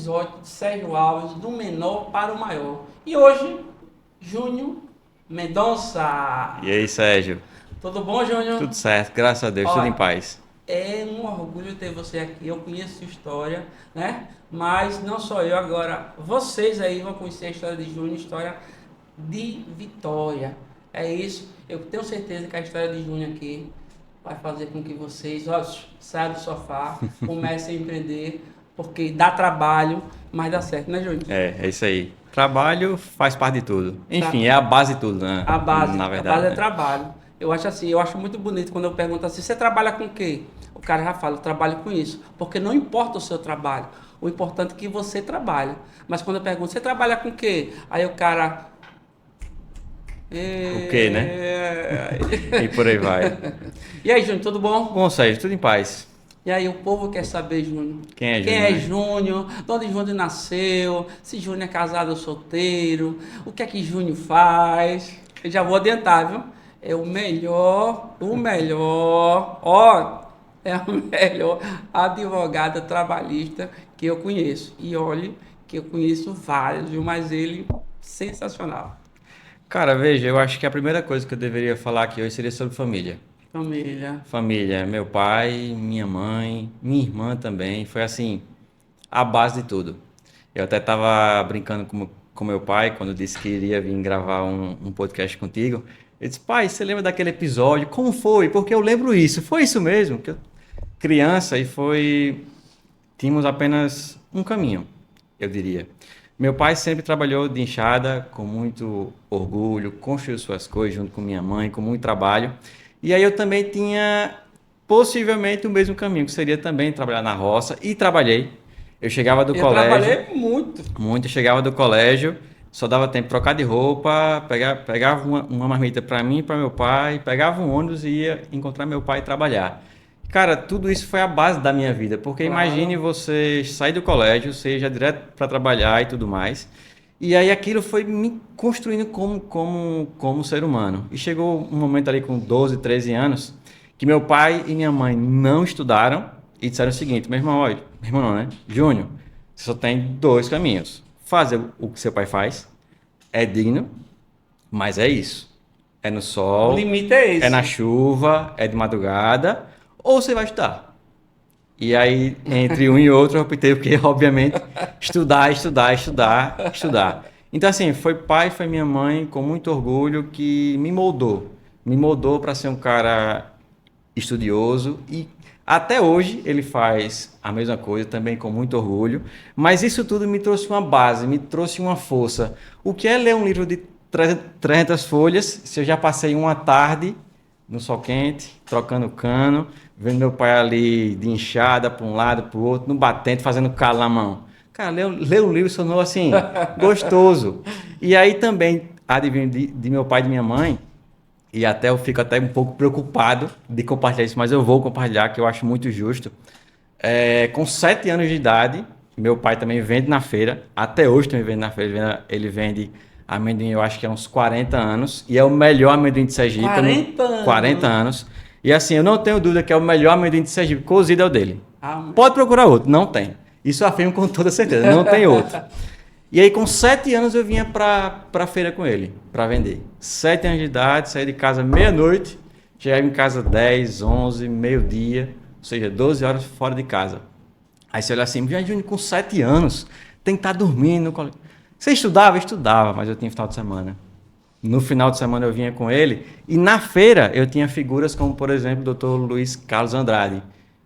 episódio de Sérgio Alves, do menor para o maior. E hoje, Júnior Mendonça. E aí, Sérgio? Tudo bom, Júnior? Tudo certo, graças a Deus, tudo em paz. É um orgulho ter você aqui. Eu conheço sua história, né? Mas não só eu, agora vocês aí vão conhecer a história de Júnior, história de vitória. É isso. Eu tenho certeza que a história de Júnior aqui vai fazer com que vocês, ó, saiam do sofá, comecem a empreender, porque dá trabalho, mas dá certo, né, Júnior? É isso aí. Trabalho faz parte de tudo. Enfim, é a base de tudo, né? A base, Na a verdade, base é né? trabalho. Eu acho assim, eu acho muito bonito quando eu pergunto assim, você trabalha com o quê? O cara já fala, eu trabalho com isso. Porque não importa o seu trabalho, o importante é que você trabalha. Mas quando eu pergunto, você trabalha com o quê? Aí o cara... O quê, né? E por aí vai. E aí, Júnior, tudo bom? Bom, Sérgio, tudo em paz. E aí, o povo quer saber, Júnior. Quem é Quem Júnior, é né? Júnior? De onde Júnior nasceu? Se Júnior é casado ou solteiro? O que é que Júnior faz? Eu já vou adiantar, viu? É o melhor, ó, é o melhor advogado trabalhista que eu conheço. E olhe que eu conheço vários, viu? Mas ele, sensacional. Cara, veja, eu acho que a primeira coisa que eu deveria falar aqui hoje seria sobre família. Família. Família, meu pai, minha mãe, minha irmã também. Foi assim, a base de tudo. Eu até estava brincando com meu pai quando disse que iria vir gravar um podcast contigo. Ele disse, pai, você lembra daquele episódio? Como foi? Porque eu lembro isso. Foi isso mesmo? Que eu, criança e foi... Tínhamos apenas um caminho, eu diria. Meu pai sempre trabalhou de enxada, com muito orgulho, construiu suas coisas junto com minha mãe, com muito trabalho. E aí eu também tinha possivelmente o mesmo caminho, que seria também trabalhar na roça, e trabalhei. Eu chegava do Eu colégio, trabalhei muito. muito, eu chegava do colégio, só dava tempo de trocar de roupa, pegava uma marmita para mim e para meu pai, pegava um ônibus e ia encontrar meu pai e trabalhar. Cara, tudo isso foi a base da minha vida, porque imagine Claro. você sair do colégio, você já direto para trabalhar e tudo mais. E aí aquilo foi me construindo como ser humano. E chegou um momento ali com 12, 13 anos, que meu pai e minha mãe não estudaram e disseram o seguinte, meu irmão, olha, meu irmão não, né? Júnior, você só tem dois caminhos. Fazer o que seu pai faz, é digno, mas é isso. É no O sol, limite é é na esse. chuva, é de madrugada, ou você vai estudar. E aí, entre um e outro, eu optei porque, obviamente, estudar. Então, assim, foi pai, foi minha mãe, com muito orgulho, que me moldou. Me moldou para ser um cara estudioso e até hoje ele faz a mesma coisa, também com muito orgulho. Mas isso tudo me trouxe uma base, me trouxe uma força. O que é ler um livro de 300 folhas, se eu já passei uma tarde no sol quente, trocando cano, vendo meu pai ali de enxada para um lado, para o outro, no batente, fazendo calo na mão. Cara, ler um livro sonou assim, gostoso. E aí também, adivinho, de meu pai e de minha mãe, e até eu fico até um pouco preocupado de compartilhar isso, mas eu vou compartilhar, que eu acho muito justo. Com 7 anos de idade, meu pai também vende na feira, até hoje também vende na feira, ele vende amendoim, eu acho que há uns 40 anos, e é o melhor amendoim de Sergipe. 40 anos. 40 anos. E assim, eu não tenho dúvida que é o melhor amendoim de Sergipe, cozido é o dele. Ah, Pode procurar outro, não tem. Isso eu afirmo com toda certeza, não tem outro. E aí, com 7 anos, eu vinha pra feira com ele, pra vender. 7 anos de idade, saí de casa meia-noite, chegava em casa 10, 11, meio-dia, ou seja, 12 horas fora de casa. Aí você olha assim, Júnior, com 7 anos, tem que estar dormindo no colégio. Você estudava? Eu estudava, mas eu tinha final de semana. No final de semana eu vinha com ele, e na feira eu tinha figuras como, por exemplo, o Dr. Luiz Carlos Andrade.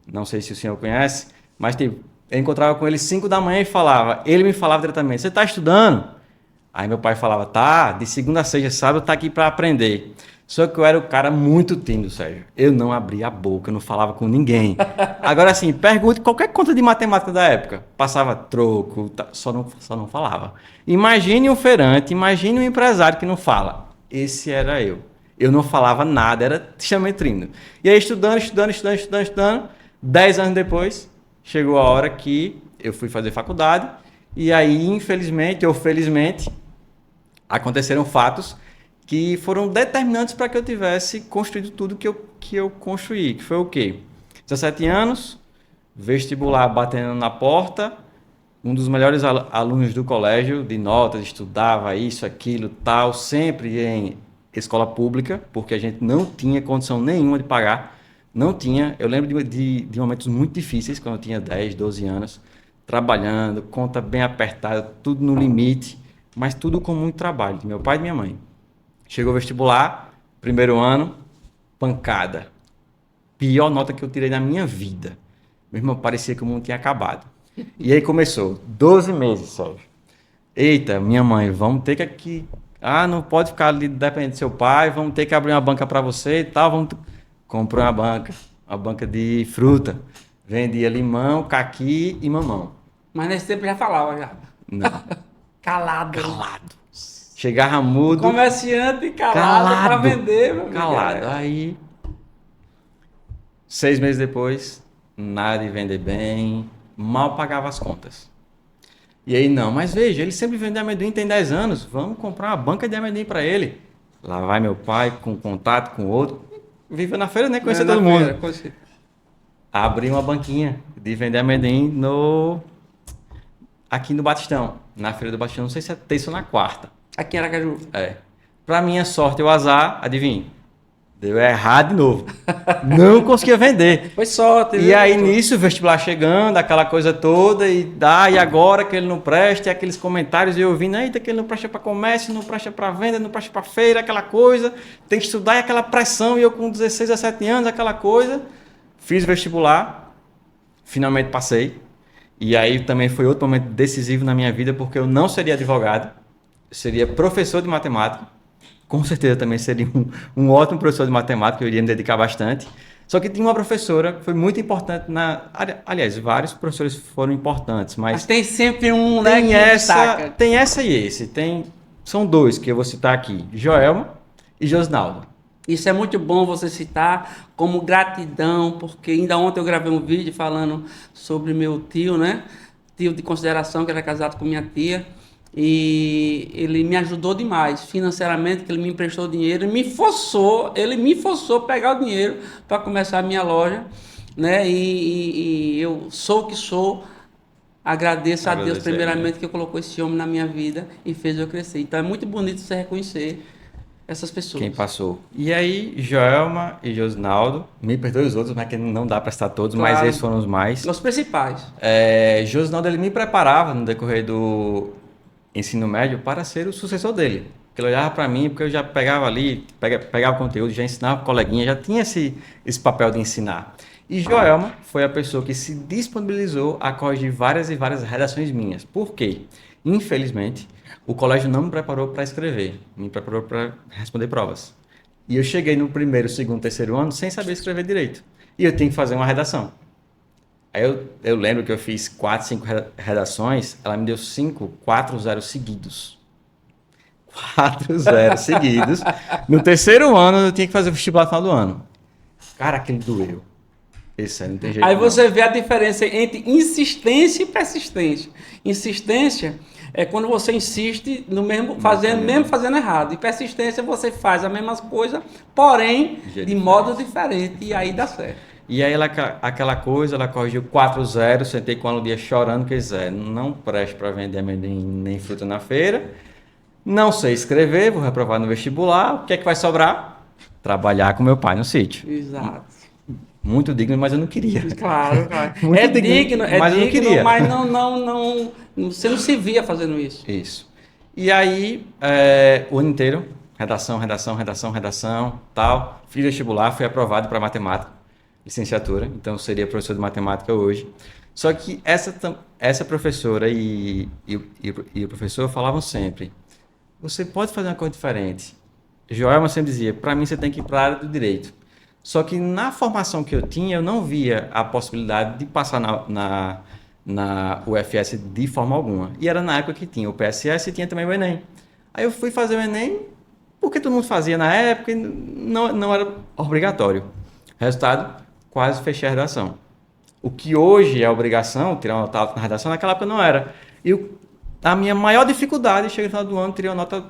Não sei se o senhor conhece, mas tipo, eu encontrava com ele 5 da manhã e falava, ele me falava diretamente, você está estudando? Aí meu pai falava, tá, de segunda a sexta, sábado, tá aqui para aprender. Só que eu era o cara muito tímido, Sérgio. Eu não abria a boca, eu não falava com ninguém. Agora assim, pergunte qualquer conta de matemática da época. Passava troco, só não falava. Imagine um feirante, imagine um empresário que não fala. Esse era eu. Eu não falava nada, era extremamente tímido. E aí estudando, 10 anos depois, chegou a hora que eu fui fazer faculdade e aí, infelizmente ou felizmente, aconteceram fatos que foram determinantes para que eu tivesse construído tudo que eu construí, que foi o quê? 17 anos, vestibular batendo na porta, um dos melhores alunos do colégio, de notas, estudava isso, aquilo, tal, sempre em escola pública, porque a gente não tinha condição nenhuma de pagar, não tinha. Eu lembro de momentos muito difíceis, quando eu tinha 10, 12 anos, trabalhando, conta bem apertada, tudo no limite, mas tudo com muito trabalho, de meu pai e de minha mãe. Chegou o vestibular, primeiro ano, pancada. Pior nota que eu tirei na minha vida. Meu irmão, parecia que o mundo tinha acabado. E aí começou, 12 meses, Sérgio. Eita, minha mãe, vamos ter que... Ah, não pode ficar ali dependendo do seu pai, vamos ter que abrir uma banca para você e tal. Comprou uma banca de fruta. Vendia limão, caqui e mamão. Mas nesse tempo já falava, já. Não. Calado. Chegava mudo. Comerciante calado para vender, meu amigo. Calado. Aí, 6 meses depois, nada de vender bem, mal pagava as contas. E aí, não, mas veja, ele sempre vende amendoim, tem 10 anos, vamos comprar uma banca de amendoim para ele. Lá vai meu pai, com contato com outro, vive na feira, né, conhecer todo mundo. Abri uma banquinha de vender amendoim aqui no Batistão, na feira do Batistão, não sei se é terça ou na quarta. Aqui em Aracaju. É. Pra minha sorte, o azar, adivinha? Deu errado de novo. Não conseguia vender. Foi sorte. E aí, nisso, o vestibular chegando, aquela coisa toda, e agora que ele não presta, e aqueles comentários eu ouvindo, eita, que ele não presta para comércio, não presta para venda, não presta para feira, aquela coisa, tem que estudar, e aquela pressão, e eu com 16, 17 anos, aquela coisa. Fiz vestibular, finalmente passei, e aí também foi outro momento decisivo na minha vida, porque eu não seria advogado, eu seria professor de matemática. Com certeza também seria um ótimo professor de matemática, eu iria me dedicar bastante. Só que tinha uma professora que foi muito importante aliás, vários professores foram importantes, mas tem sempre um, né, tem que destaca. Tem essa e esse. São dois que eu vou citar aqui, Joelma e Josnaldo. Isso é muito bom você citar como gratidão, porque ainda ontem eu gravei um vídeo falando sobre meu tio, né? Tio de consideração, que era casado com minha tia. E ele me ajudou demais financeiramente, que ele me emprestou dinheiro, ele me forçou a pegar o dinheiro para começar a minha loja, né? E eu sou o que sou, agradeço a Deus primeiramente, que colocou esse homem na minha vida e fez eu crescer. Então é muito bonito você reconhecer essas pessoas. Quem passou. E aí, Joelma e Josnaldo, me perdoe os outros, mas que não dá para citar todos, claro, mas esses foram os mais. Os principais. Josnaldo, ele me preparava no decorrer do ensino médio para ser o sucessor dele. Porque ele olhava para mim, porque eu já pegava ali, pegava o conteúdo, já ensinava o coleguinha, já tinha esse papel de ensinar. E Joelma foi a pessoa que se disponibilizou a corrigir várias e várias redações minhas. Por quê? Infelizmente, o colégio não me preparou para escrever, me preparou para responder provas. E eu cheguei no primeiro, segundo, terceiro ano sem saber escrever direito. E eu tinha que fazer uma redação. Aí eu lembro que eu fiz 4, 5 redações, ela me deu 4 zeros seguidos. 4 zeros seguidos. No terceiro ano, eu tinha que fazer o vestibular no final do ano. Cara, aquele doeu. Esse aí não tem jeito. Aí você vê a diferença entre insistência e persistência. Insistência é quando você insiste no mesmo fazendo errado. E persistência, você faz a mesma coisa, porém de modo diferente. E aí dá certo. E aí aquela coisa, ela corrigiu 4 zeros, sentei com ela um dia chorando, que dizer, não preste para vender amendoim nem fruta na feira, não sei escrever, vou reprovar no vestibular, o que é que vai sobrar? Trabalhar com meu pai no sítio. Exato. Muito digno, mas eu não queria. Claro. É digno, mas eu não queria. Mas você não se via fazendo isso. Isso. E aí, o ano inteiro, redação, tal, fiz vestibular, fui aprovado para matemática. Licenciatura, então seria professor de matemática hoje. Só que essa professora e o professor falavam sempre, você pode fazer uma coisa diferente. Joelma sempre dizia, para mim você tem que ir para a área do direito. Só que na formação que eu tinha, eu não via a possibilidade de passar na UFS de forma alguma. E era na época que tinha o PSS e tinha também o Enem. Aí eu fui fazer o Enem, porque todo mundo fazia na época e não era obrigatório. Resultado, quase fechei a redação. O que hoje é obrigação, tirar uma nota alta na redação, naquela época não era. E a minha maior dificuldade, chega no final do ano, tirei uma nota,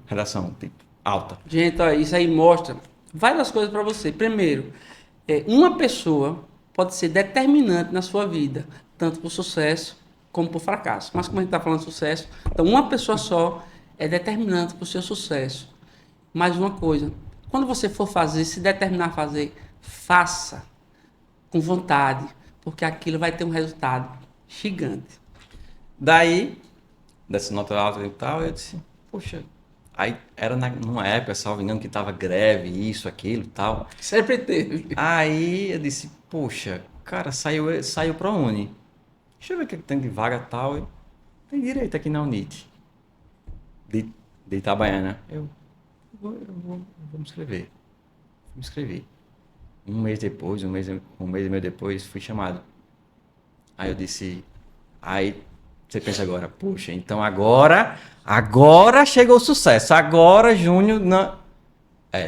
redação, alta. Gente, ó, isso aí mostra várias coisas para você. Primeiro, uma pessoa pode ser determinante na sua vida, tanto para o sucesso como por fracasso. Mas como a gente está falando de sucesso, então uma pessoa só é determinante para o seu sucesso. Mais uma coisa, quando você for fazer, se determinar a fazer, faça com vontade, porque aquilo vai ter um resultado gigante. Daí, dessa nota alta e tal, eu disse, poxa, aí era numa época, salvo engano, que tava greve, isso, aquilo e tal. Sempre teve. Aí eu disse, poxa, cara, saiu pra Uni. Deixa eu ver o que tem de vaga e tal. Tem direito aqui na Unite. De Itabaiana. Eu vou me inscrever. Me inscrevi. Um mês e meio depois, fui chamado. Aí eu disse, aí você pensa agora, puxa, então agora chegou o sucesso. Agora, Júnior, não...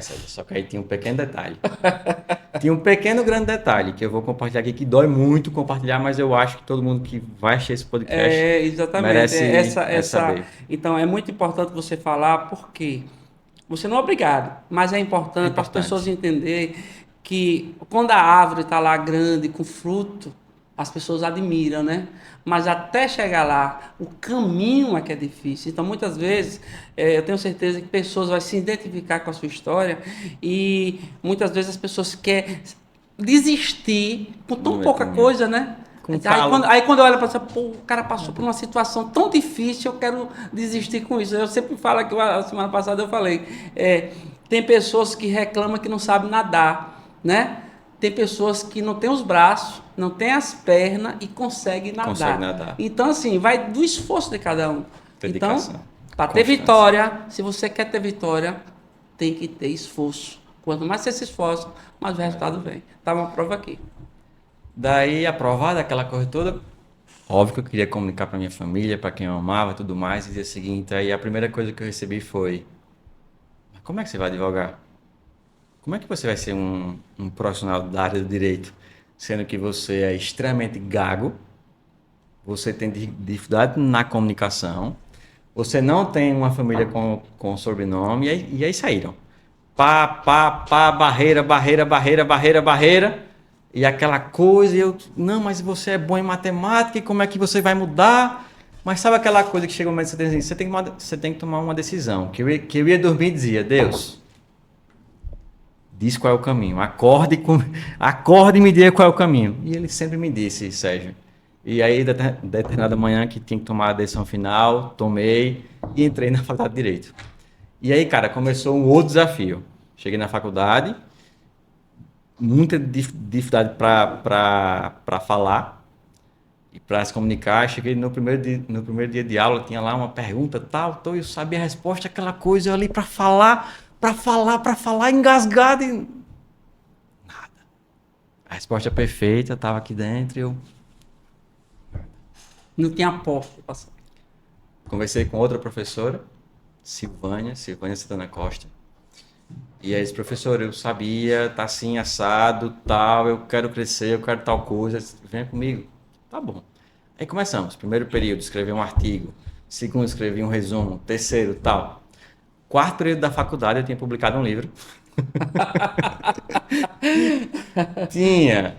Só que aí tinha um pequeno detalhe. Tinha um pequeno grande detalhe que eu vou compartilhar aqui, que dói muito compartilhar, mas eu acho que todo mundo que vai assistir esse podcast exatamente. merece saber. Então, é muito importante você falar, porque você não é obrigado, mas é importante para as pessoas entenderem que quando a árvore está lá grande, com fruto, as pessoas admiram, né? Mas até chegar lá, o caminho é que é difícil. Então, muitas vezes, eu tenho certeza que pessoas vão se identificar com a sua história e muitas vezes as pessoas querem desistir com tão pouca coisa, né? Aí quando eu olho para você, pô, o cara passou por uma situação tão difícil, eu quero desistir com isso. Eu sempre falo que a semana passada eu falei, tem pessoas que reclamam que não sabem nadar, né? Tem pessoas que não têm os braços, não têm as pernas e conseguem nadar. Então, assim, vai do esforço de cada um. Dedicação. Então, para ter vitória, se você quer ter vitória, tem que ter esforço. Quanto mais você se esforça, mais o resultado vem. Tá uma prova aqui. Daí, aprovada aquela coisa toda, óbvio que eu queria comunicar para minha família, para quem eu amava e tudo mais, e dizer o seguinte, aí a primeira coisa que eu recebi foi, como é que você vai advogar? Como é que você vai ser um profissional da área do direito, sendo que você é extremamente gago, você tem dificuldade na comunicação, você não tem uma família com sobrenome, e aí saíram. Barreira, e aquela coisa, e eu, não, mas você é bom em matemática, e como é que você vai mudar? Mas sabe aquela coisa que chega um momento que você tem que tomar uma decisão, que eu ia dormir e dizia, Deus... diz qual é o caminho, acorde e me diga qual é o caminho. E ele sempre me disse, Sérgio. E aí, determinada manhã que tinha que tomar a decisão final, tomei e entrei na faculdade de Direito. E aí, cara, começou um outro desafio. Cheguei na faculdade, muita dificuldade para falar e para se comunicar. Cheguei no primeiro dia de aula, tinha lá uma pergunta, tal, eu sabia a resposta, aquela coisa, eu ali para falar, engasgado e... nada. A resposta perfeita estava aqui dentro e eu... Não tinha porta. Conversei com outra professora, Silvânia Santana Costa. E aí disse, professor, eu sabia, tá assim, assado, tal, eu quero crescer, eu quero tal coisa, venha comigo. Tá bom. Aí começamos. Primeiro período, escrevi um artigo. Segundo, escrevi um resumo. Terceiro, tal. Quarto período da faculdade, eu tinha publicado um livro. Tinha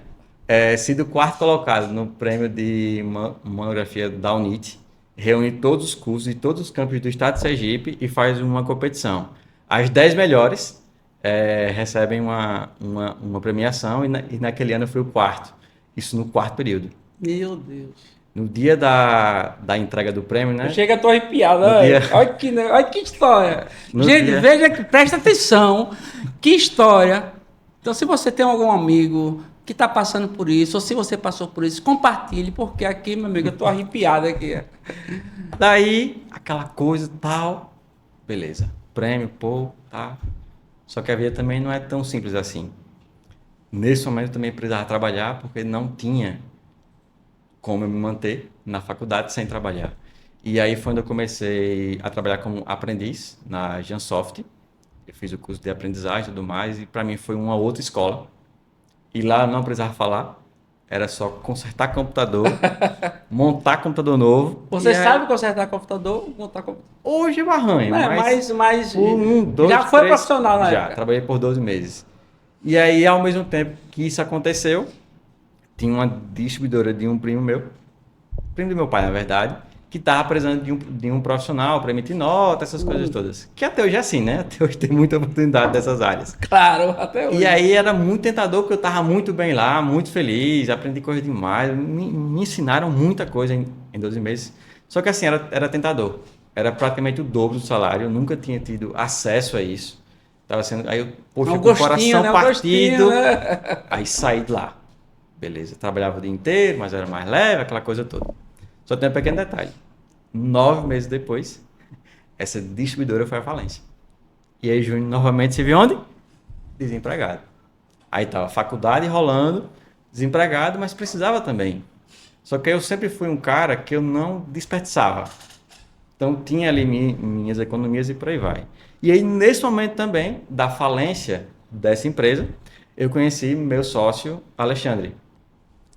sido quarto colocado no prêmio de monografia da Unite. Reúne todos os cursos de todos os campos do estado de Sergipe e faz uma competição. As 10 melhores recebem uma premiação e naquele ano eu fui o quarto. Isso no quarto período. Meu Deus. No dia da entrega do prêmio, né? Chega, tô arrepiado. Olha que história. Gente, veja que presta atenção. Que história. Então, se você tem algum amigo que está passando por isso, ou se você passou por isso, compartilhe, porque aqui, meu amigo, eu tô arrepiado aqui. Daí, aquela coisa tal. Beleza. Prêmio, pô, tá. Só que a vida também não é tão simples assim. Nesse momento, eu também precisava trabalhar, porque não tinha como eu me manter na faculdade sem trabalhar. E aí foi quando eu comecei a trabalhar como aprendiz na Jansoft. Eu fiz o curso de aprendizagem e tudo mais, e para mim foi uma outra escola. E lá eu não precisava falar, era só consertar computador, montar computador novo. Você sabe consertar computador? Montar computador? Hoje eu arranho, mas já foi profissional na época. Já, trabalhei por 12 meses. E aí, ao mesmo tempo que isso aconteceu, tinha uma distribuidora de um primo meu, primo do meu pai, na verdade, que estava precisando de um profissional para emitir nota, essas coisas todas. Que até hoje é assim, né? Até hoje tem muita oportunidade dessas áreas. Claro, até hoje. E aí era muito tentador, porque eu estava muito bem lá, muito feliz, aprendi coisa demais, me ensinaram muita coisa em 12 meses. Só que assim, era tentador. Era praticamente o dobro do salário, eu nunca tinha tido acesso a isso. Tava sendo, aí eu, poxa, com o coração partido, né? aí saí de lá. Beleza, trabalhava o dia inteiro, mas era mais leve, aquela coisa toda. Só tem um pequeno detalhe. 9 meses depois, essa distribuidora foi à falência. E aí, Júnior, novamente, se viu onde? Desempregado. Aí tava faculdade rolando, desempregado, mas precisava também. Só que eu sempre fui um cara que eu não desperdiçava. Então tinha ali minhas economias e por aí vai. E aí, nesse momento também, da falência dessa empresa, eu conheci meu sócio, Alexandre,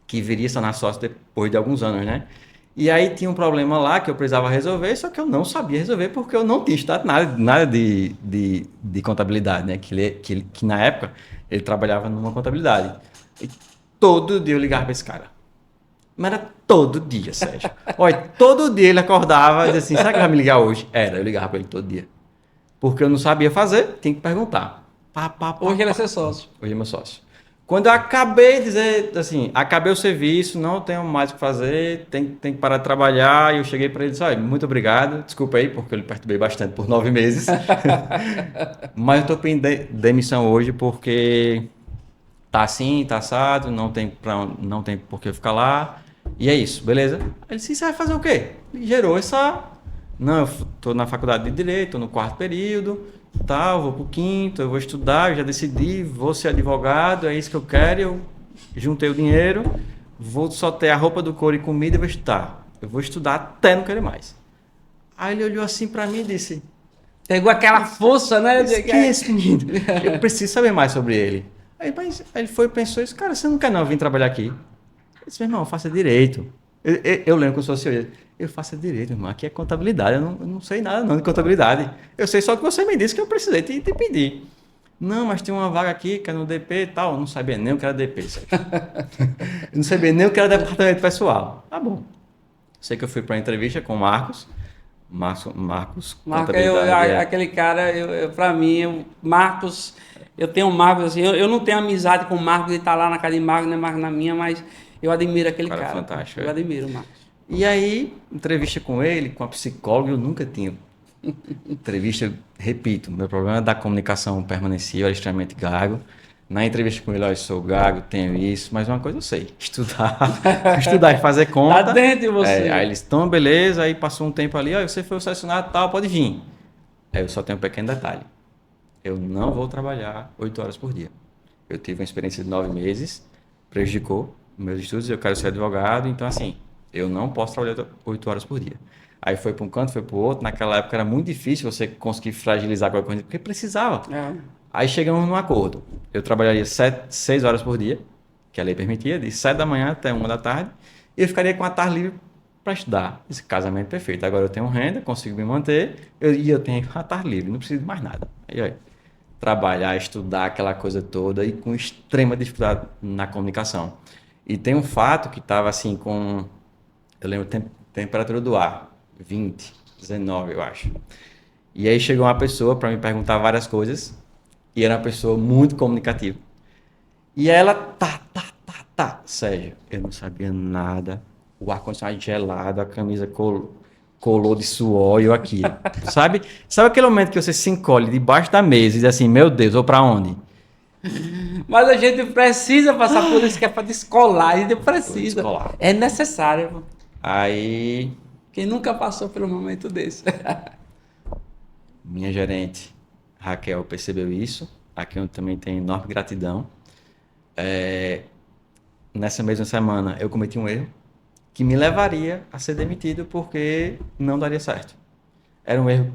que viria a se tornar sócio depois de alguns anos, né? E aí tinha um problema lá que eu precisava resolver, só que eu não sabia resolver porque eu não tinha estudado nada de contabilidade, né? Que na época ele trabalhava numa contabilidade. E todo dia eu ligava para esse cara. Mas era todo dia, Sérgio. Olha, todo dia ele acordava e dizia assim, será que vai me ligar hoje? Eu ligava para ele todo dia. Porque eu não sabia fazer, tinha que perguntar. Hoje ele é seu sócio. Hoje é meu sócio. Quando eu acabei de dizer, assim, acabei o serviço, não tenho mais o que fazer, tem que parar de trabalhar, e eu cheguei para ele e disse, olha, muito obrigado, desculpa aí, porque eu lhe perturbei bastante por 9 meses, mas eu estou pedindo demissão hoje porque tá assim, tá assado, não tem por que eu ficar lá, e é isso, beleza? Ele disse, você vai fazer o quê? Ele gerou essa... Não, eu estou na faculdade de Direito, estou no 4º período, tal, vou pro 5º, eu vou estudar, eu já decidi, vou ser advogado, é isso que eu quero, eu juntei o dinheiro, vou só ter a roupa do couro e comida e vou estudar. Eu vou estudar até não querer mais. Aí ele olhou assim para mim e disse... Pegou aquela força, né? Quem é esse menino? Eu preciso saber mais sobre ele. Aí ele foi e pensou isso, cara, você não quer não vir trabalhar aqui? Eu disse, meu irmão, faça direito. Eu lembro que eu sou assim, eu faço direito, irmão. Aqui é contabilidade, eu não sei nada não de contabilidade. Eu sei só que você me disse que eu precisei te pedir. Não, mas tem uma vaga aqui que é no DP e tal. Eu não sabia nem o que era DP, Sérgio. Eu não sabia nem o que era departamento pessoal. Tá bom. Sei que eu fui para a entrevista com o Marcos. Marcos, aquele cara, para mim, Marcos, eu tenho um Marcos assim, eu não tenho amizade com o Marcos, ele tá lá na casa de Marcos, não é Marcos na minha, mas eu admiro aquele cara. Fantástico. Eu admiro o Marcos. E aí, entrevista com ele, com a psicóloga, eu nunca tinha. Entrevista, repito, meu problema da comunicação permanecia, eu era extremamente gago. Na entrevista com ele, eu sou gago, tenho isso, mas uma coisa eu sei, estudar e fazer conta. Tá dentro de você. Aí eles estão, beleza, aí passou um tempo ali, você foi selecionado, tal, pode vir. Aí eu só tenho um pequeno detalhe, eu não vou trabalhar 8 horas por dia. Eu tive uma experiência de 9 meses, prejudicou meus estudos, eu quero ser advogado, então assim, eu não posso trabalhar 8 horas por dia. Aí foi para um canto, foi para o outro. Naquela época era muito difícil você conseguir fragilizar qualquer coisa, porque precisava. Aí chegamos num acordo. Eu trabalharia 6 horas por dia, que a lei permitia, de 7 da manhã até 1 da tarde, e eu ficaria com a tarde livre para estudar. Esse casamento perfeito. Agora eu tenho renda, consigo me manter, e eu tenho a tarde livre, não preciso de mais nada. Aí, olha, trabalhar, estudar, aquela coisa toda, e com extrema dificuldade na comunicação. E tem um fato que estava assim com... Eu lembro temperatura do ar. 20, 19, eu acho. E aí chegou uma pessoa para me perguntar várias coisas, e era uma pessoa muito comunicativa. E aí ela, Sérgio, eu não sabia nada, o ar-condicionado gelado, a camisa colou de suor e eu aqui, sabe? Sabe aquele momento que você se encolhe debaixo da mesa e diz assim, meu Deus, vou para onde? Mas a gente precisa passar por isso, que é para descolar, a gente precisa. É necessário. Aí... Quem nunca passou por um momento desse? Minha gerente, Raquel, percebeu isso, a quem eu também tenho enorme gratidão. Nessa mesma semana, eu cometi um erro que me levaria a ser demitido porque não daria certo. Era um erro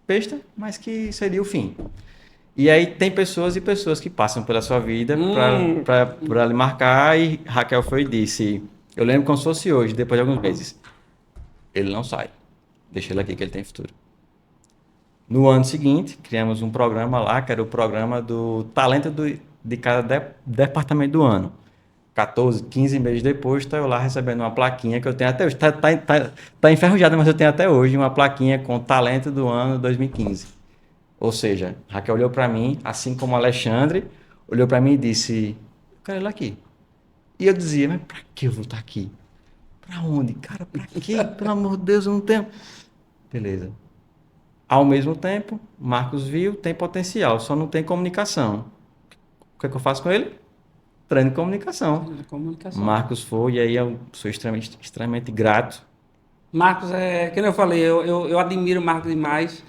besta, mas que seria o fim. E aí tem pessoas e pessoas que passam pela sua vida para lhe marcar, e Raquel foi e disse, eu lembro como se fosse hoje, depois de alguns meses, ele não sai. Deixa ele aqui que ele tem futuro. No ano seguinte, criamos um programa lá, que era o programa do talento de cada departamento do ano. 14, 15 meses depois, estou eu lá recebendo uma plaquinha que eu tenho até hoje. Tá enferrujada, mas eu tenho até hoje uma plaquinha com talento do ano 2015. Ou seja, Raquel olhou para mim, assim como Alexandre, olhou para mim e disse, eu quero ir lá aqui. E eu dizia, mas para que eu vou estar aqui? Para onde? Cara, para quê? Pelo amor de Deus, eu não tenho... Beleza. Ao mesmo tempo, Marcos viu, tem potencial, só não tem comunicação. O que é que eu faço com ele? Treino de comunicação. Comunicação. Marcos foi, e aí eu sou extremamente grato. Marcos, como eu falei, eu admiro o Marcos demais.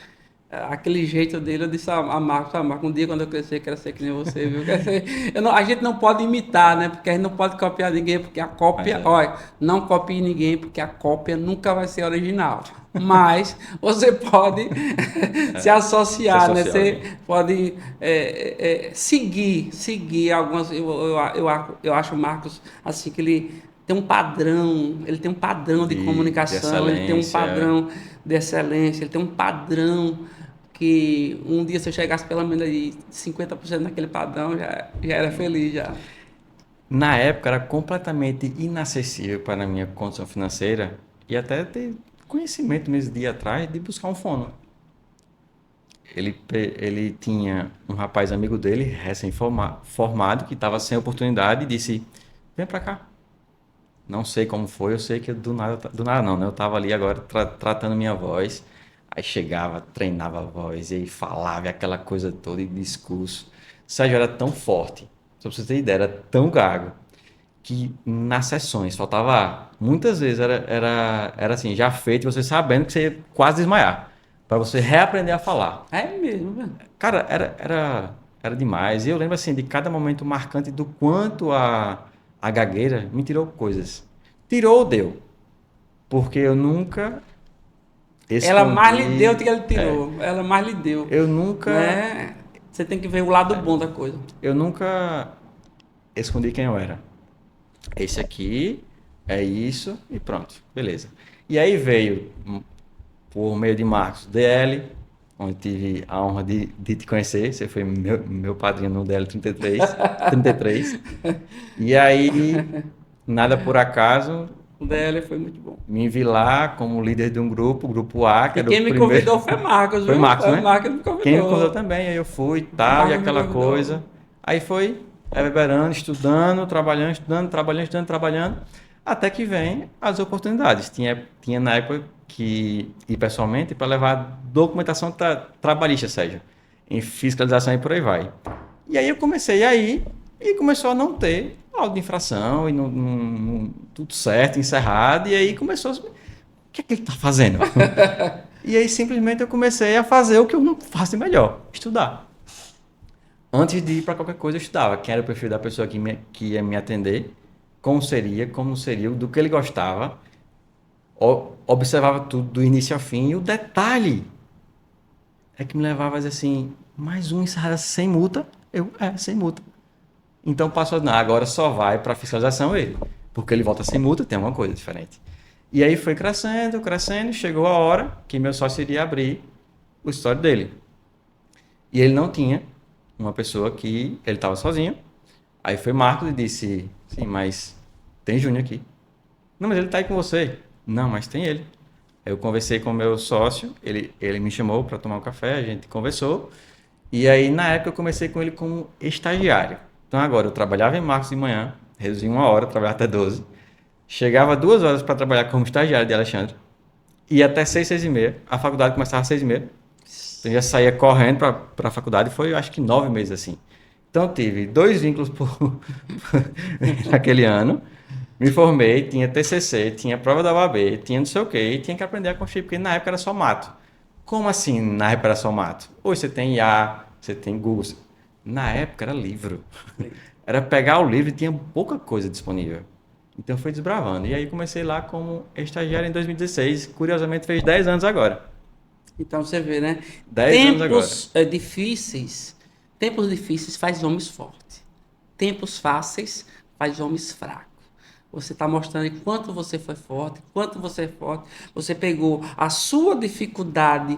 Aquele jeito dele, eu disse a Marcos, um dia quando eu crescer, quero ser que nem você, viu? A gente não pode imitar, né? Porque a gente não pode copiar ninguém, porque a cópia, olha, não copie ninguém, porque a cópia nunca vai ser original. Mas você pode se associar, né? Você pode seguir algumas. Eu acho o Marcos assim que ele tem um padrão, de comunicação, ele tem um padrão de excelência, ele tem um padrão que um dia se eu chegasse pelo menos aí 50% naquele padrão, já era feliz já. Na época era completamente inacessível para a minha condição financeira e até ter conhecimento nesse dia atrás de buscar um fono. Ele tinha um rapaz amigo dele, recém-formado, que estava sem oportunidade e disse, vem para cá. Não sei como foi, eu sei que do nada não, né? Eu estava ali agora tratando minha voz, aí chegava, treinava a voz, e aí falava aquela coisa toda, e discurso. Sérgio era tão forte, só pra você ter ideia, era tão gago, que nas sessões faltava ar. Muitas vezes era assim, já feito, você sabendo que você ia quase desmaiar, para você reaprender a falar. É mesmo, velho. Cara, era demais. E eu lembro assim de cada momento marcante do quanto a gagueira me tirou coisas. Tirou ou deu? Porque eu nunca escondi... Ela mais lhe deu do que ele tirou. Ela mais lhe deu. Eu nunca... Né? Você tem que ver o lado bom da coisa. Eu nunca escondi quem eu era. Esse aqui é isso e pronto. Beleza. E aí veio, por meio de Marcos, DL, onde tive a honra de te conhecer. Você foi meu padrinho no DL 33. E aí, nada por acaso... O DL foi muito bom. Me vi lá como líder de um grupo, o Grupo A, que e era quem me convidou foi Marcos, viu? Foi Marcos, né? Marcos me convidou. Quem me convidou também, aí eu fui e tal, e aquela coisa. Aí foi reverberando, estudando, trabalhando, até que vem as oportunidades. Tinha na época que ir pessoalmente para levar documentação trabalhista, Sérgio, em fiscalização e por aí vai. E aí eu comecei aí e começou a não ter auto de infração e tudo certo, encerrado, e aí começou o que é que ele está fazendo? E aí simplesmente eu comecei a fazer o que eu faço melhor, estudar. Antes de ir para qualquer coisa eu estudava, quem era o perfil da pessoa que ia me atender, como não seria, do que ele gostava, observava tudo do início ao fim, e o detalhe é que me levava a dizer assim, mais uma encerrada sem multa? Sem multa. Então passou, não, agora só vai para fiscalização ele, porque ele volta sem multa, tem alguma coisa diferente. E aí foi crescendo, chegou a hora que meu sócio iria abrir o escritório dele. E ele não tinha uma pessoa que ele estava sozinho. Aí foi Marcos e disse, sim, mas tem Júnior aqui. Não, mas ele está aí com você. Não, mas tem ele. Aí eu conversei com o meu sócio, ele me chamou para tomar um café, a gente conversou. E aí na época eu comecei com ele como estagiário. Então agora eu trabalhava em Marcos de manhã, reduzi 1 hora, trabalhava até 12. Chegava 2 horas para trabalhar como estagiário de Alexandre. Ia até 6h30. A faculdade começava às 6h30. Então já saía correndo para a faculdade. Foi, acho que 9 meses assim. Então tive 2 vínculos naquele ano. Me formei, tinha TCC, tinha prova da OAB, tinha não sei o quê. E tinha que aprender a construir, porque na época era só mato. Como assim na época era só mato? Hoje você tem IA, você tem Google. Na época era livro. Era pegar o livro e tinha pouca coisa disponível. Então foi desbravando. E aí comecei lá como estagiário em 2016. Curiosamente fez 10 anos agora. Então você vê, né? 10 anos agora. Tempos difíceis faz homens fortes. Tempos fáceis faz homens fracos. Você está mostrando quanto você foi forte, quanto você é forte. Você pegou a sua dificuldade,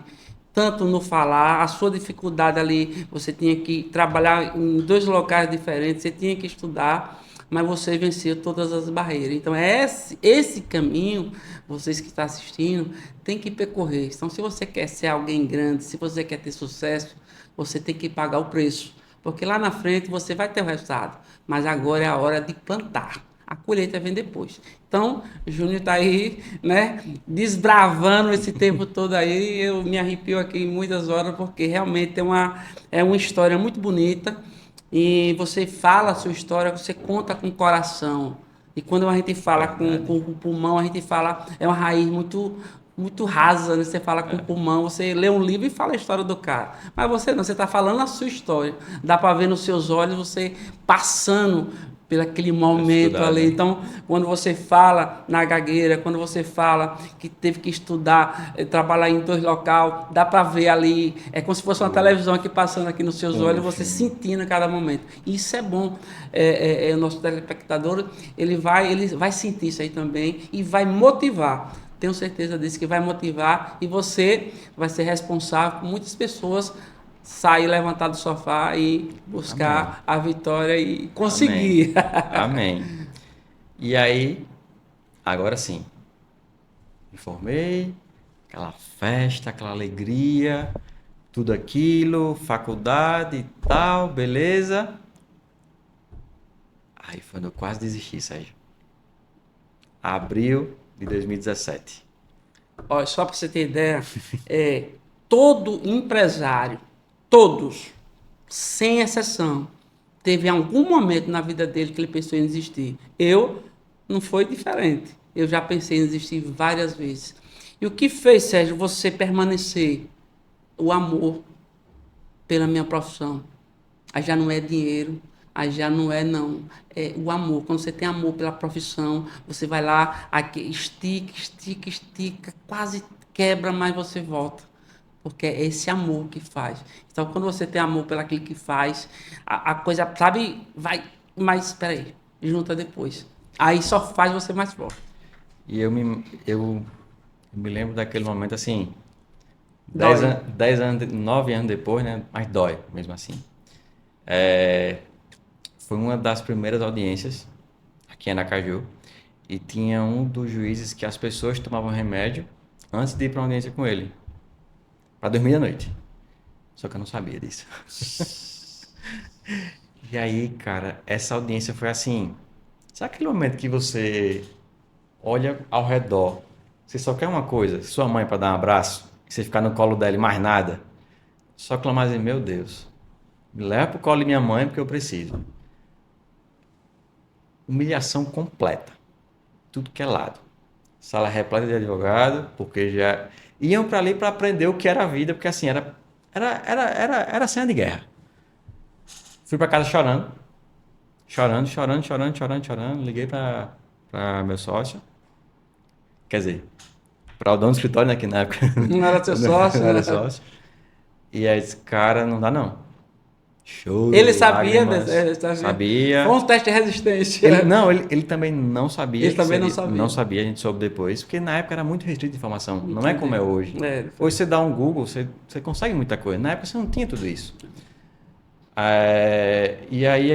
tanto no falar, a sua dificuldade ali, você tinha que trabalhar em 2 locais diferentes, você tinha que estudar. mas você venceu todas as barreiras. Então, esse caminho, vocês que estão assistindo, tem que percorrer. Então, se você quer ser alguém grande, se você quer ter sucesso, você tem que pagar o preço. Porque lá na frente você vai ter o resultado, mas agora é a hora de plantar. A colheita vem depois. Então, o Júnior está aí, né, desbravando esse tempo todo aí. Eu me arrepio aqui em muitas horas, porque realmente é uma história muito bonita. E você fala a sua história, você conta com o coração. E quando a gente fala com o pulmão, a gente fala, é uma raiz muito rasa, né? Você fala com o pulmão, você lê um livro e fala a história do cara. Mas você não, você está falando a sua história. Dá para ver nos seus olhos você passando pelo aquele momento Estudar, ali. né? Então, quando você fala na gagueira, quando você fala que teve que estudar, trabalhar em 2 locais, dá para ver ali, é como se fosse uma televisão aqui passando aqui nos seus olhos, você sentindo a cada momento. Isso é bom. O nosso telespectador, ele vai sentir isso aí também e vai motivar. Tenho certeza disso, que vai motivar, e você vai ser responsável por muitas pessoas sair, levantar do sofá e buscar a vitória e conseguir. Amém. E aí, agora sim, me formei, aquela festa, aquela alegria, tudo aquilo, faculdade e tal, beleza. Aí foi quando eu quase desisti, Sérgio. Abril de 2017. Olha, só para você ter ideia, todo empresário, todos, sem exceção, teve algum momento na vida dele que ele pensou em desistir. Eu não foi diferente. Eu já pensei em desistir várias vezes. E o que fez, Sérgio, você permanecer? O amor pela minha profissão. Aí já não é dinheiro, aí já não é não. É o amor. Quando você tem amor pela profissão, você vai lá, aqui, estica, quase quebra, mas você volta. Porque é esse amor que faz. Então, quando você tem amor pelo aquilo que faz, a coisa, sabe, vai. Mas espera aí, junta depois. Aí só faz você mais forte. E eu me lembro daquele momento assim, Dói. 10 anos, 9 anos depois, né? Mas dói mesmo assim. Foi uma das primeiras audiências aqui em Aracaju e tinha um dos juízes que as pessoas tomavam remédio antes de ir para uma audiência com ele, para dormir à noite. Só que eu não sabia disso. E aí, cara, essa audiência foi assim, sabe aquele momento que você olha ao redor, você só quer uma coisa, sua mãe para dar um abraço, e você ficar no colo dela e mais nada, só clamar assim, meu Deus, me leva pro colo de minha mãe porque eu preciso. Humilhação completa, tudo que é lado. Sala repleta de advogado, porque já iam para ali para aprender o que era a vida, porque assim, era cena de guerra. Fui para casa chorando, liguei para meu sócio, quer dizer, para o dono do escritório, né, que na época Não era seu sócio, não era né? sócio. E aí esse cara, não dá não. Choro, Ele sabia lágrimas, sabia. Foi um teste de resistência. Ele também não sabia. Ele também não seria- sabia. Não sabia, a gente soube depois, porque na época era muito restrito de informação. Não é como é hoje. É. Hoje você dá um Google, você consegue muita coisa. Na época você não tinha tudo isso. E aí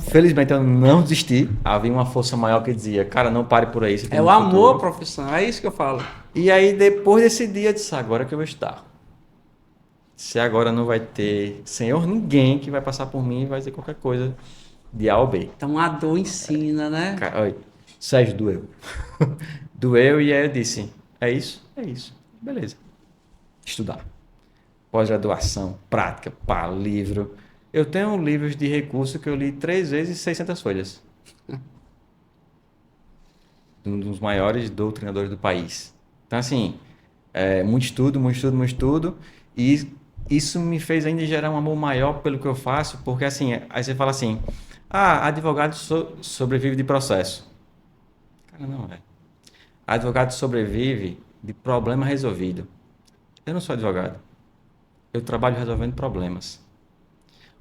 felizmente eu não desisti. Havia uma força maior que dizia, cara, não pare por aí. Você tem É o um amor à futuro. profissão, é isso que eu falo. E aí depois desse dia eu disse, agora que eu vou estudar. Se agora não vai ter senhor ninguém que vai passar por mim e vai dizer qualquer coisa de A ou B. Então a dor ensina, né? Olha, Sérgio, doeu. Doeu e aí eu disse, é isso? É isso. Beleza. Estudar. Pós-graduação, prática, pá, livro. Eu tenho livros de recurso que eu li 3 vezes 600 folhas. Um dos maiores doutrinadores do país. Então, assim, muito estudo. E isso me fez ainda gerar um amor maior pelo que eu faço, porque assim, aí você fala assim, advogado sobrevive de processo. Cara, não, velho. Advogado sobrevive de problema resolvido. Eu não sou advogado. Eu trabalho resolvendo problemas.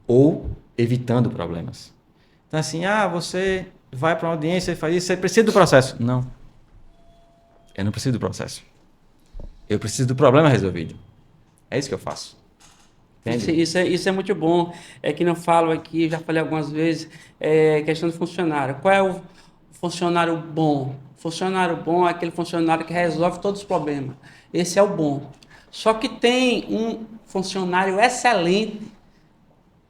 Ou evitando problemas. Então assim, você vai para uma audiência e faz isso, você precisa do processo. Não. Eu não preciso do processo. Eu preciso do problema resolvido. É isso que eu faço. Entendi. Isso é muito bom. É que não falo aqui, já falei algumas vezes, questão de funcionário. Qual é o funcionário bom? Funcionário bom é aquele funcionário que resolve todos os problemas. Esse é o bom. Só que tem um funcionário excelente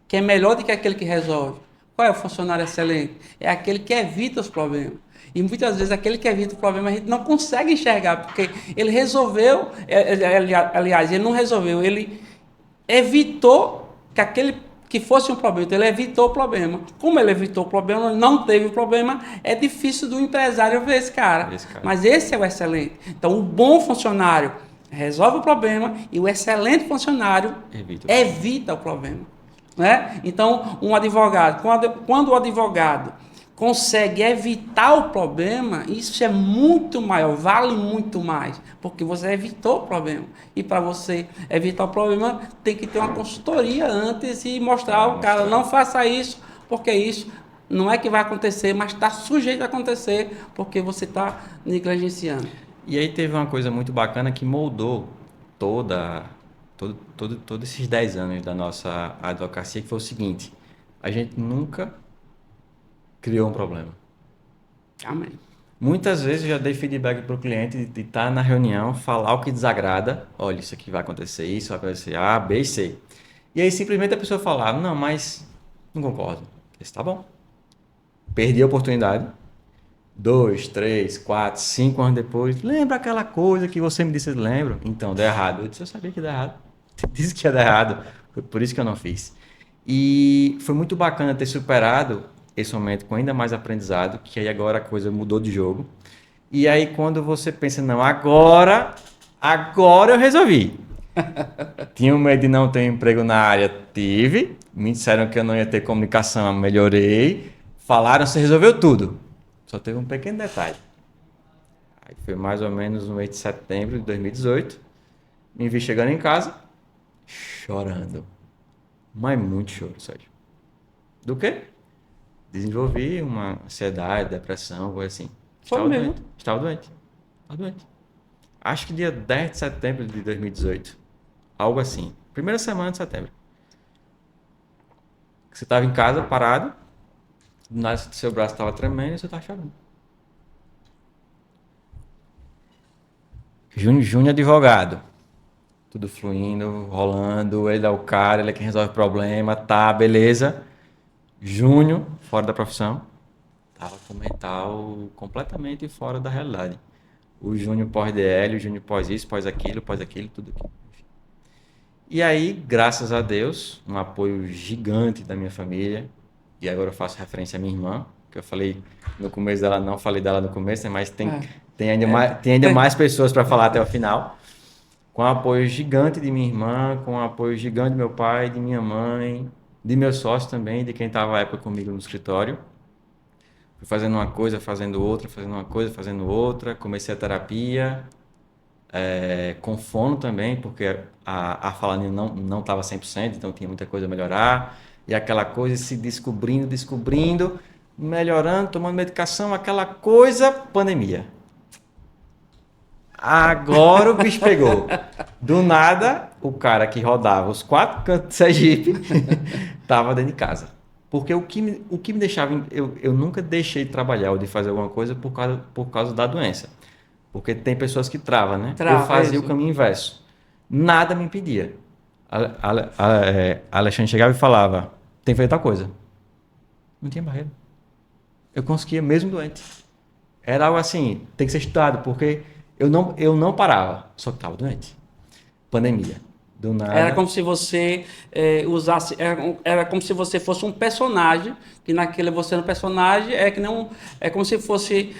que é melhor do que aquele que resolve. Qual é o funcionário excelente? É aquele que evita os problemas. E muitas vezes aquele que evita o problema a gente não consegue enxergar, porque ele resolveu, aliás, ele não resolveu, ele evitou que aquele que fosse um problema. Então, ele evitou o problema. Como ele evitou o problema, não teve o problema, é difícil do empresário ver esse cara. Esse cara. Mas esse é o excelente. Então, o bom funcionário resolve o problema e o excelente funcionário evita o problema. Né? Então, um advogado, quando o advogado consegue evitar o problema, isso é muito maior, vale muito mais, porque você evitou o problema. E para você evitar o problema, tem que ter uma consultoria antes e mostrar ao cara, não faça isso, porque isso não é que vai acontecer, mas está sujeito a acontecer, porque você está negligenciando. E aí teve uma coisa muito bacana que moldou todos esses 10 anos da nossa advocacia, que foi o seguinte: a gente nunca criou um problema. Amém. Muitas vezes eu já dei feedback para o cliente de estar na reunião, falar o que desagrada. Olha, isso aqui vai acontecer, isso vai acontecer A, B e C. E aí simplesmente a pessoa falava, não, mas não concordo. Esse tá bom. Perdi a oportunidade. 2, 3, 4, 5 anos depois, lembra aquela coisa que você me disse, lembro? Então, deu errado. Eu disse, eu sabia que deu errado. Você disse que ia dar errado. Foi por isso que eu não fiz. E foi muito bacana ter superado esse momento com ainda mais aprendizado, que aí agora a coisa mudou de jogo. E aí quando você pensa, não, agora eu resolvi. Tinha medo de não ter emprego na área, tive. Me disseram que eu não ia ter comunicação, melhorei. Falaram, você resolveu tudo. Só teve um pequeno detalhe. Aí foi mais ou menos no mês de setembro de 2018. Me vi chegando em casa, chorando. Mas muito choro, Sérgio. Do quê? Desenvolvi uma ansiedade, depressão, coisa assim. Foi mesmo? Estava doente. Estava doente. Acho que dia 10 de setembro de 2018. Algo assim. Primeira semana de setembro. Você estava em casa, parado. Do nada, seu braço estava tremendo e você estava chorando. Júnior advogado. Tudo fluindo, rolando. Ele é o cara, ele é quem resolve o problema. Tá, beleza. Júnior, fora da profissão. Tava com o mental completamente fora da realidade. O Júnior pós-DL, o Júnior pós isso, pós aquilo, tudo aquilo. E aí, graças a Deus, um apoio gigante da minha família. E agora eu faço referência à minha irmã, que eu falei no começo dela, não falei dela no começo, mas tem ainda mais pessoas para falar até o final. Com o apoio gigante de minha irmã, com o apoio gigante do meu pai, de minha mãe, de meu sócio também, de quem estava à época comigo no escritório. Fui fazendo uma coisa, fazendo outra, fazendo uma coisa, fazendo outra. Comecei a terapia, com fono também, porque a fala não estava 100%, então tinha muita coisa a melhorar. E aquela coisa se descobrindo, melhorando, tomando medicação, aquela coisa, pandemia. Agora o bicho pegou. Do nada, o cara que rodava os 4 cantos de Sergipe estava dentro de casa. Porque o que me deixava... Eu nunca deixei de trabalhar ou de fazer alguma coisa por causa da doença. Porque tem pessoas que travam, né? Eu fazia o caminho inverso. Nada me impedia. Alexandre chegava e falava, tem que fazer tal coisa. Não tinha barreira. Eu conseguia mesmo doente. Era algo assim, tem que ser estudado, porque eu não parava, só que estava doente. Pandemia. Do nada. Era como se você usasse. Era como se você fosse um personagem, que naquele você era um personagem, é como se fosse.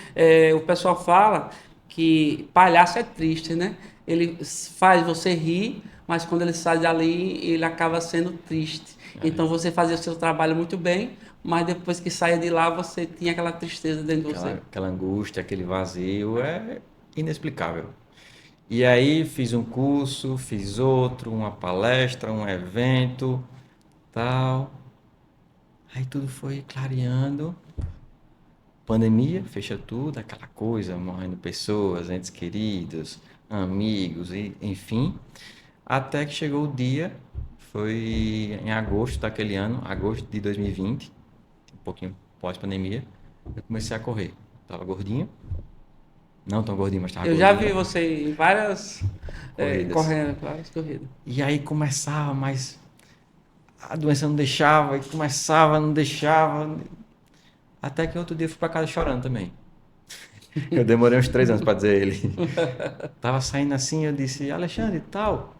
O pessoal fala que palhaço é triste, né? Ele faz você rir, mas quando ele sai dali, ele acaba sendo triste. Então você fazia o seu trabalho muito bem, mas depois que saia de lá, você tinha aquela tristeza dentro de você. Aquela angústia, aquele vazio, é inexplicável. E aí fiz um curso, fiz outro, uma palestra, um evento, tal. Aí tudo foi clareando. Pandemia, fecha tudo, aquela coisa, morrendo pessoas, entes queridos, amigos, enfim. Até que chegou o dia, Foi em agosto daquele ano, agosto de 2020, um pouquinho pós-pandemia, eu comecei a correr. Tava gordinho, não tão gordinho, mas tava Eu já vi gordinho. você em várias Corridas. correndo, várias corridas. E aí começava, mas a doença não deixava, e começava, não deixava. Até que outro dia eu fui pra casa chorando também. Eu demorei uns 3 anos pra dizer ele. Tava saindo assim, eu disse, Alexandre, tal,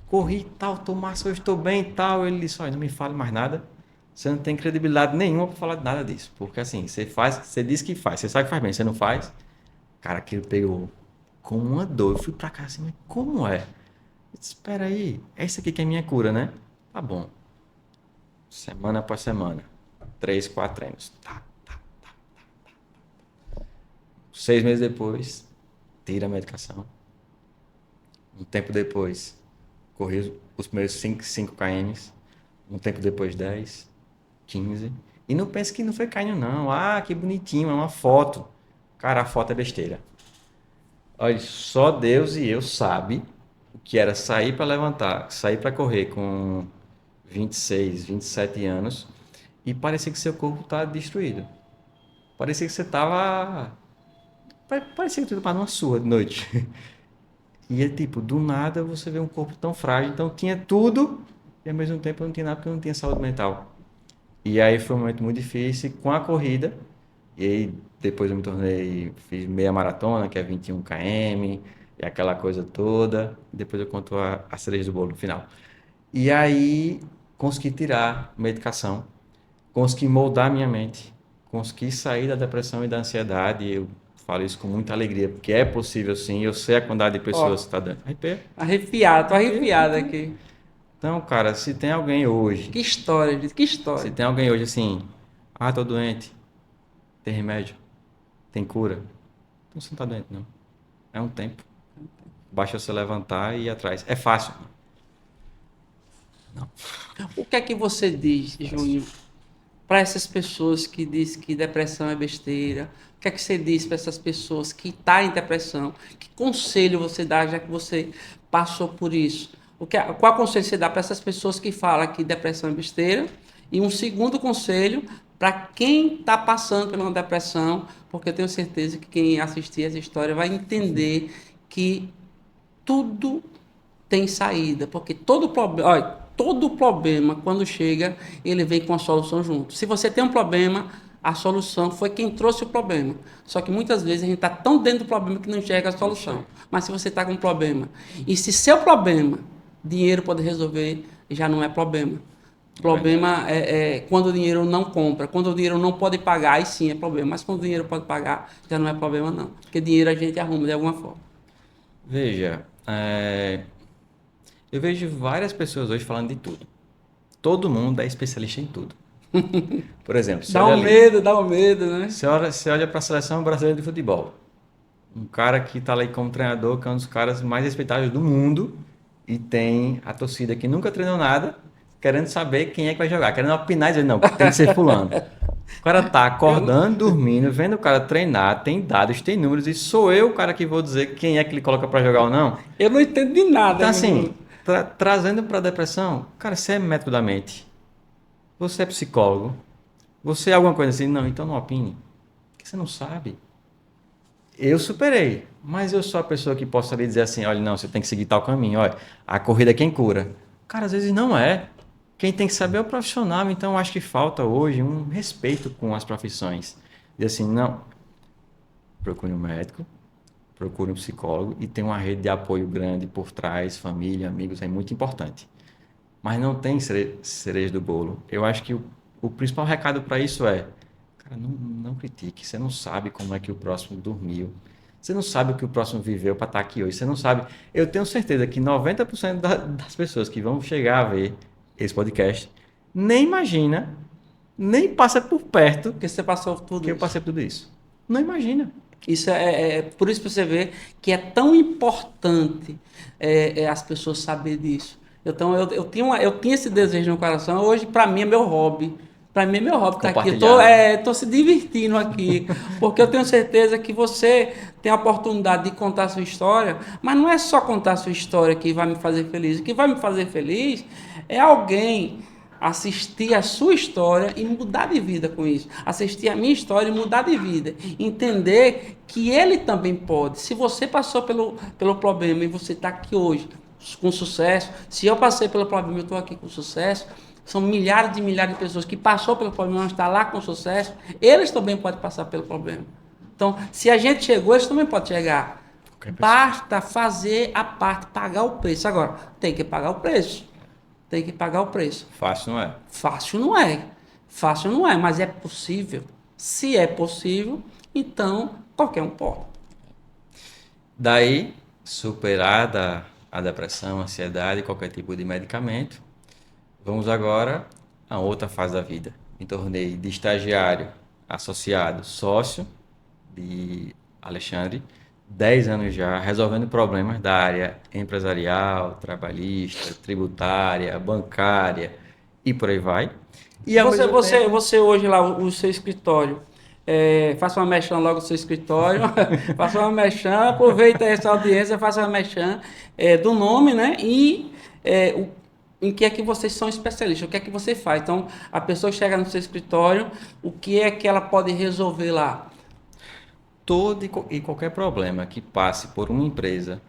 corri, tal, tô massa, hoje estou bem, tal. Ele disse, olha, não me fale mais nada. Você não tem credibilidade nenhuma pra falar de nada disso. Porque assim, você faz, você diz que faz, você sabe que faz bem, você não faz. Cara, aquilo pegou com uma dor. Eu fui pra casa assim, mas como é? Eu disse, espera aí, é isso aqui que é minha cura, né? Tá bom. Semana após semana. 3, 4 treinos. Tá. 6 meses depois, tira a medicação. Um tempo depois, corri os primeiros 5 km. Um tempo depois, 10, 15. E não pense que não foi caindo, não. Ah, que bonitinho, é uma foto. Cara, a foto é besteira. Olha, só Deus e eu sabe o que era sair para levantar, sair para correr com 26, 27 anos e parecia que seu corpo estava destruído. Parecia que você estava... Parecia que você estava numa surra de noite. E é tipo, do nada você vê um corpo tão frágil. Então tinha tudo e ao mesmo tempo eu não tinha nada porque eu não tinha saúde mental. E aí foi um momento muito difícil com a corrida. E aí depois eu me tornei, fiz meia maratona, que é 21 km, e aquela coisa toda. Depois eu conto a cereja do bolo no final. E aí consegui tirar medicação, consegui moldar minha mente, consegui sair da depressão e da ansiedade. Eu falo isso com muita alegria, porque é possível sim. Eu sei a quantidade de pessoas Ó, que está dando. Arrepia? arrepiado, tô arrepiado Arrepia. aqui. Então, cara, se tem alguém hoje, Que história, gente, que se história. tem alguém hoje assim, ah, tô doente, tem remédio, tem cura. Então você não tá doente, não. É um tempo. Basta você levantar e ir atrás. É fácil. Não. O que é que você diz, Júnior, para essas pessoas que dizem que depressão é besteira? O que é que você diz para essas pessoas que estão em depressão? Que conselho você dá, já que você passou por isso? Qual conselho você dá para essas pessoas que falam que depressão é besteira? E um segundo conselho para quem está passando por uma depressão, porque eu tenho certeza que quem assistir essa história vai entender que tudo tem saída, porque todo problema, olha, todo problema quando chega, ele vem com a solução junto. Se você tem um problema, a solução foi quem trouxe o problema. Só que muitas vezes a gente está tão dentro do problema que não enxerga a solução. Mas se você está com um problema, e se seu problema, dinheiro pode resolver, já não é problema. Problema é quando o dinheiro não compra, quando o dinheiro não pode pagar, aí sim é problema. Mas quando o dinheiro pode pagar, já não é problema não. Porque dinheiro a gente arruma de alguma forma. Veja, eu vejo várias pessoas hoje falando de tudo. Todo mundo é especialista em tudo. Por exemplo, Dá um medo, né? você olha para a seleção brasileira de futebol. Um cara que está ali como treinador, que é um dos caras mais respeitados do mundo, e tem a torcida que nunca treinou nada, querendo saber quem é que vai jogar, querendo opinar e dizer, não, tem que ser fulano. O cara tá acordando, dormindo, vendo o cara treinar, tem dados, tem números, e sou eu o cara que vou dizer quem é que ele coloca para jogar ou não. Eu não entendo de nada. Então, assim, trazendo para a depressão, cara, você é médico da mente, você é psicólogo, você é alguma coisa assim, não, então não opine, porque você não sabe. Eu superei, mas eu sou a pessoa que posso ali dizer assim, olha, não, você tem que seguir tal caminho, olha, a corrida é quem cura. Cara, às vezes não é. Quem tem que saber é o profissional, então eu acho que falta hoje um respeito com as profissões. E assim, não, procure um médico, procure um psicólogo e tem uma rede de apoio grande por trás, família, amigos, é muito importante. Mas não tem cereja do bolo. Eu acho que o principal recado para isso é, cara, não critique. Você não sabe como é que o próximo dormiu. Você não sabe o que o próximo viveu para estar aqui hoje. Você não sabe. Eu tenho certeza que 90% das pessoas que vão chegar a ver esse podcast nem imagina, nem passa por perto Porque você passou tudo que eu isso. passei por tudo isso. Não imagina. Isso por isso que você vê que é tão importante as pessoas saberem disso. Então, eu tinha esse desejo no coração. Hoje, para mim, é meu hobby. Para mim é meu hobby estar aqui. Eu Compartilhar. tô se divertindo aqui, porque eu tenho certeza que você tem a oportunidade de contar a sua história, mas não é só contar a sua história que vai me fazer feliz. O que vai me fazer feliz é alguém assistir a sua história e mudar de vida com isso. Assistir a minha história e mudar de vida. Entender que ele também pode. Se você passou pelo problema e você está aqui hoje com sucesso, se eu passei pelo problema e estou aqui com sucesso, são milhares de pessoas que passou pelo problema e estão lá com sucesso, eles também podem passar pelo problema. Então, se a gente chegou, eles também podem chegar. Basta fazer a parte, pagar o preço. Agora, tem que pagar o preço. Tem que pagar o preço. Fácil não é. Fácil não é. Fácil não é, mas é possível. Se é possível, então qualquer um pode. Daí, superada a depressão, a ansiedade, qualquer tipo de medicamento, vamos agora a outra fase da vida. Me tornei de estagiário, associado, sócio de Alexandre, 10 anos já, resolvendo problemas da área empresarial, trabalhista, tributária, bancária e por aí vai. E ao mesmo tempo, Você hoje lá, o seu escritório, faça uma mexã logo no seu escritório, faça uma mexã, aproveita essa audiência, faça uma mexã do nome, né? E em que é que vocês são especialistas, o que é que você faz. Então, a pessoa chega no seu escritório, o que é que ela pode resolver lá? todo e qualquer problema que passe por uma empresa,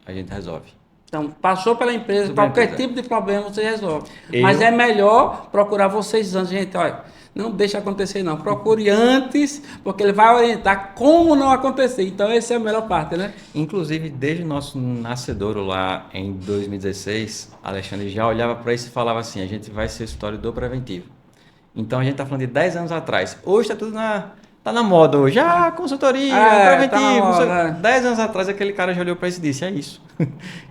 a gente resolve. Então, passou pela empresa, Sobre a qualquer empresa. tipo de problema você resolve. Eu- Mas é melhor procurar vocês antes, gente, olha, não deixa acontecer não, procure antes, porque ele vai orientar como não acontecer. Então, essa é a melhor parte, né? Inclusive, desde o nosso nascedouro lá em 2016, Alexandre já olhava para isso e falava assim, a gente vai ser escritório do preventivo. Então, a gente está falando de 10 anos atrás. Hoje está tudo tá na moda hoje. Ah, consultoria, preventivo. Tá na moda. 10 anos atrás, aquele cara já olhou para isso e disse, é isso.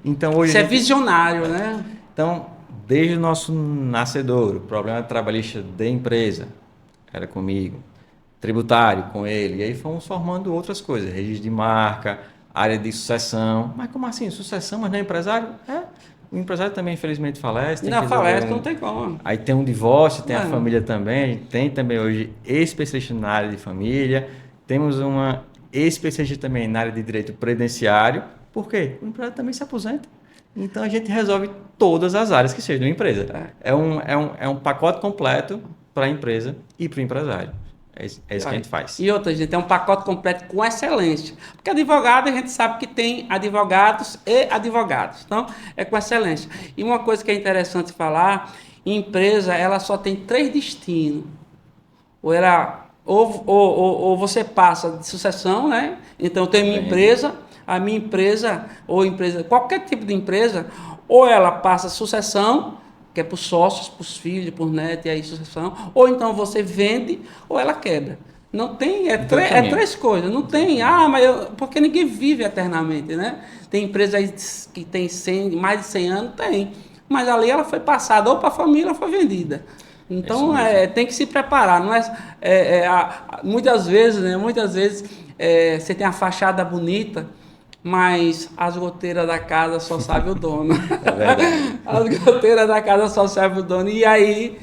Então, hoje... Você a é gente- visionário, né? Então, desde o nosso nascedouro, problema trabalhista de empresa, era comigo, tributário com ele, e aí fomos formando outras coisas, registro de marca, área de sucessão. Mas como assim, sucessão, mas não é empresário? É, o empresário também infelizmente falece, tem Na que resolver palestra não tem como. Aí tem um divórcio, tem a Não. família também, a gente tem também hoje especialista na área de família, temos uma especialista também na área de direito previdenciário. Por quê? O empresário também se aposenta. Então a gente resolve todas as áreas que seja de uma empresa. É um pacote completo para a empresa e para o empresário. É isso que a gente faz. E outra, gente, é um pacote completo com excelência. Porque advogado, a gente sabe que tem advogados e advogados. Então, é com excelência. E uma coisa que é interessante falar, empresa, ela só tem 3 destinos. Ou você passa de sucessão, né? Então, eu tenho minha empresa, a minha empresa, ou empresa, qualquer tipo de empresa, ou ela passa sucessão, que é para os sócios, para os filhos, para os netos, e aí sucessão, ou então você vende, ou ela quebra. Não tem, é 3 coisas, não tem, porque ninguém vive eternamente, né? Tem empresa aí que tem mais de 100 anos, tem, mas ali ela foi passada ou para a família ou foi vendida. Então, tem que se preparar, não muitas vezes, né? Muitas vezes você tem a fachada bonita, mas as goteiras da casa só sabe o dono. É verdade. As goteiras da casa só sabe o dono. E aí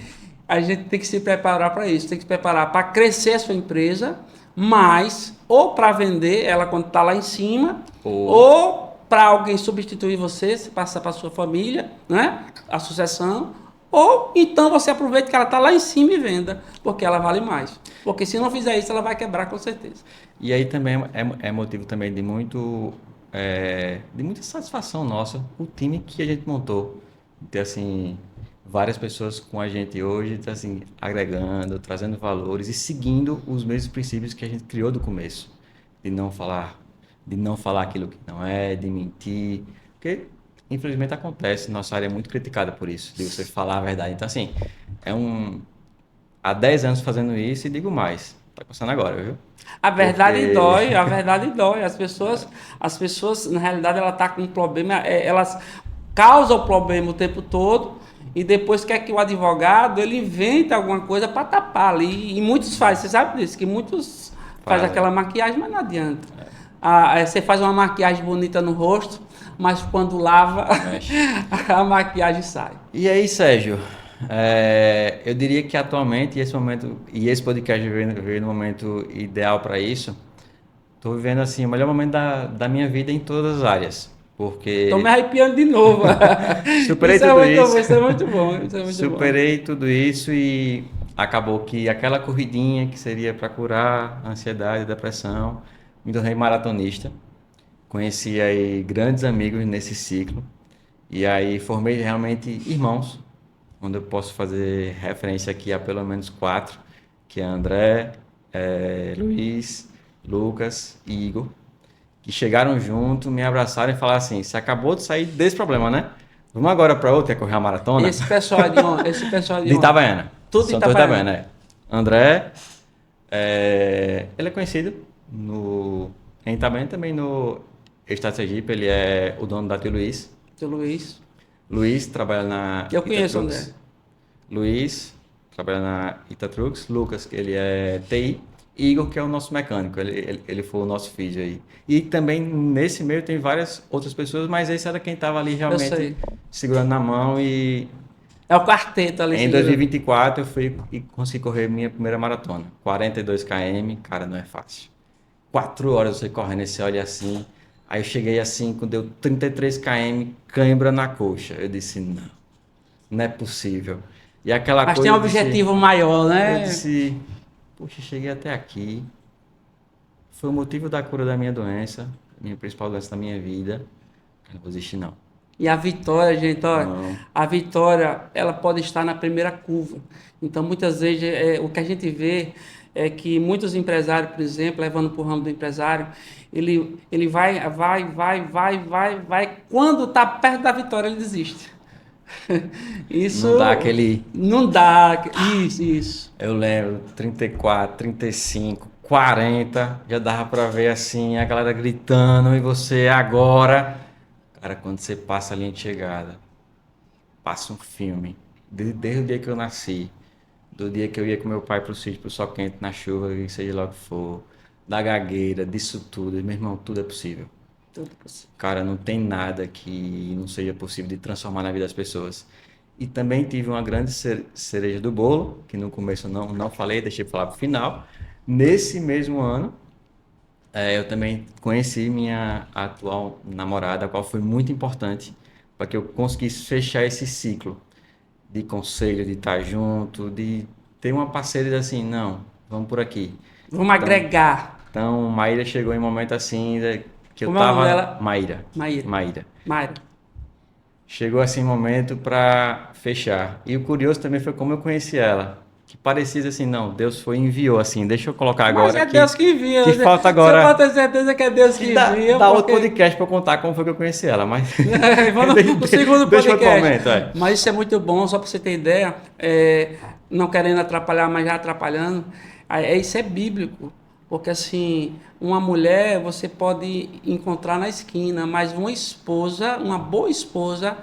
a gente tem que se preparar para isso. Tem que se preparar para crescer a sua empresa, mas ou para vender ela quando está lá em cima, ou para alguém substituir você, se passar para a sua família, né? A sucessão. Ou então você aproveita que ela está lá em cima e venda, porque ela vale mais. Porque se não fizer isso, ela vai quebrar com certeza. E aí também é motivo também de muita satisfação nossa o time que a gente montou. Ter assim várias pessoas com a gente hoje, assim, agregando, trazendo valores e seguindo os mesmos princípios que a gente criou do começo, de não falar aquilo que não é, de mentir, porque infelizmente acontece, nossa área é muito criticada por isso, de você falar a verdade. Então assim, há 10 anos fazendo isso e digo mais, tá começando agora, viu? A verdade Porque- dói, a verdade dói. As pessoas, na realidade, ela tá com um problema, elas causam o problema o tempo todo e depois quer que o advogado ele inventa alguma coisa para tapar ali. E muitos fazem, você sabe disso, que muitos fazem aquela maquiagem, mas não adianta. Você faz uma maquiagem bonita no rosto, mas quando lava, Mexe. a maquiagem sai. E aí, Sérgio, Eu diria que atualmente, esse momento, e esse podcast veio no momento ideal para isso, estou vivendo assim, o melhor momento da minha vida em todas as áreas. Tô me Porque arrepiando de novo. superei Isso é tudo muito bom, isso, isso é muito bom, isso é muito bom. superei tudo isso e acabou que aquela corridinha que seria para curar a ansiedade, a depressão, me tornei maratonista. Conheci aí grandes amigos nesse ciclo e aí formei realmente irmãos, onde eu posso fazer referência aqui a pelo menos quatro, que é André, Luiz, Lucas e Igor, que chegaram junto, me abraçaram e falaram assim: você acabou de sair desse problema, né? Vamos agora para outro, é correr a maratona? Esse pessoal é de onde? Esse pessoal é de De onde? Itabaiana. Tudo de São todos de Itabaiana. Itabaiana, é. André, ele é conhecido em Itabaiana também no Estado de Sergipe, ele é o dono da Tio Luiz. Seu Luiz. Luiz trabalha na Eu conheço o André. Itatrux. Luiz trabalha na Itatrux. Lucas, que ele é TI. Igor, que é o nosso mecânico. Ele foi o nosso físio aí. E também nesse meio tem várias outras pessoas, mas esse era quem estava ali Eu realmente sei. segurando na mão. E É o quarteto ali em segurando. 2024 eu fui e consegui correr minha primeira maratona. 42 km, cara, não é fácil. 4 horas você correndo, você olha assim. Aí eu cheguei assim, quando deu 33 km, cãibra na coxa. Eu disse, não, não é possível. E aquela Mas tem coisa, um objetivo maior, eu né? disse, poxa, cheguei até aqui. Foi o motivo da cura da minha doença, minha principal doença da minha vida. Eu não vou desistir, não. E a vitória, gente, olha, Não. a vitória, ela pode estar na primeira curva. Então, muitas vezes, o que a gente vê é que muitos empresários, por exemplo, levando para o ramo do empresário, ele vai, quando está perto da vitória, ele desiste. Isso Não dá aquele. não dá. Isso. Eu lembro, 34, 35, 40, já dava pra ver assim, a galera gritando, e você agora. Cara, quando você passa a linha de chegada, passa um filme. Desde o dia que eu nasci, do dia que eu ia com meu pai pro sítio, pro sol quente, na chuva, e seja lá o que for, da gagueira, disso tudo, meu irmão, tudo é possível. Tudo possível. Cara, não tem nada que não seja possível de transformar na vida das pessoas. E também tive uma grande cereja do bolo, que no começo eu não falei, deixei para falar pro final. Nesse mesmo ano, eu também conheci minha atual namorada, a qual foi muito importante para que eu conseguisse fechar esse ciclo de conselho, de estar junto, de ter uma parceira e dizer assim, não, vamos por aqui. Vamos Então, agregar. então, Maíra chegou em um momento assim que eu Como é o nome tava. dela? Maíra. Maíra. Maíra. Mayra. Chegou assim um momento para fechar. E o curioso também foi como eu conheci ela. Que parecia assim, não, Deus foi e enviou assim, deixa eu colocar Mas agora é Deus que envia. que falta Você pode agora ter certeza que é Deus que que dá, envia, dá outro porque podcast para eu contar como foi que eu conheci ela, mas Vamos no segundo deixa outro podcast. momento, é. Mas isso é muito bom, só para você ter ideia, não querendo atrapalhar, mas já atrapalhando, isso é bíblico. Porque assim, uma mulher você pode encontrar na esquina, mas uma esposa, uma boa esposa,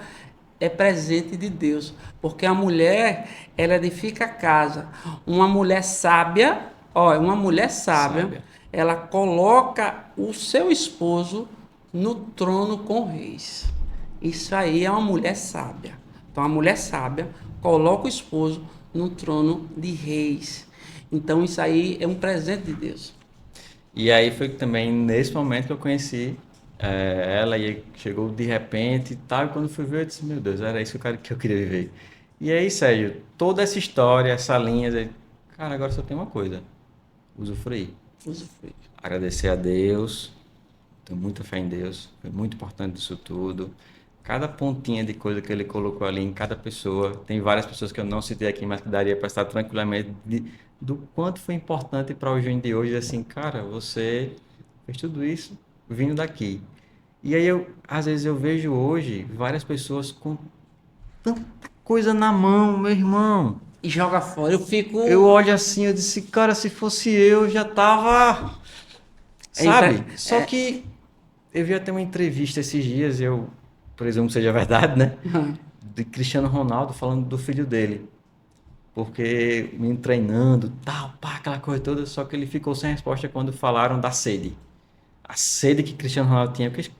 é presente de Deus. Porque a mulher, ela edifica a casa. Uma mulher sábia, uma mulher sábia, Sábia. ela coloca o seu esposo no trono com reis. Isso aí é uma mulher sábia. Então, a mulher sábia coloca o esposo no trono de reis. Então, isso aí é um presente de Deus. E aí foi também nesse momento que eu conheci ela e chegou de repente e tal. E quando fui ver, eu disse: Meu Deus, era isso que eu queria viver. E aí, Sérgio, toda essa história, essa linha, cara, agora só tem uma coisa: usufruir. Usufrui. Agradecer a Deus, tenho muita fé em Deus, foi muito importante isso tudo. Cada pontinha de coisa que ele colocou ali em cada pessoa, tem várias pessoas que eu não citei aqui, mas que daria para estar tranquilamente do quanto foi importante para o Júnior de hoje, assim, cara, você fez tudo isso vindo daqui. E aí às vezes eu vejo hoje várias pessoas com tanta coisa na mão, meu irmão. E joga fora. Eu fico. Eu olho assim, eu disse, cara, se fosse eu, já tava, sabe? Só que eu vi até uma entrevista esses dias, eu presumo que seja verdade, né? De Cristiano Ronaldo falando do filho dele. Porque me treinando, tal, pá, aquela coisa toda, só que ele ficou sem resposta quando falaram da sede. A sede que Cristiano Ronaldo tinha. Porque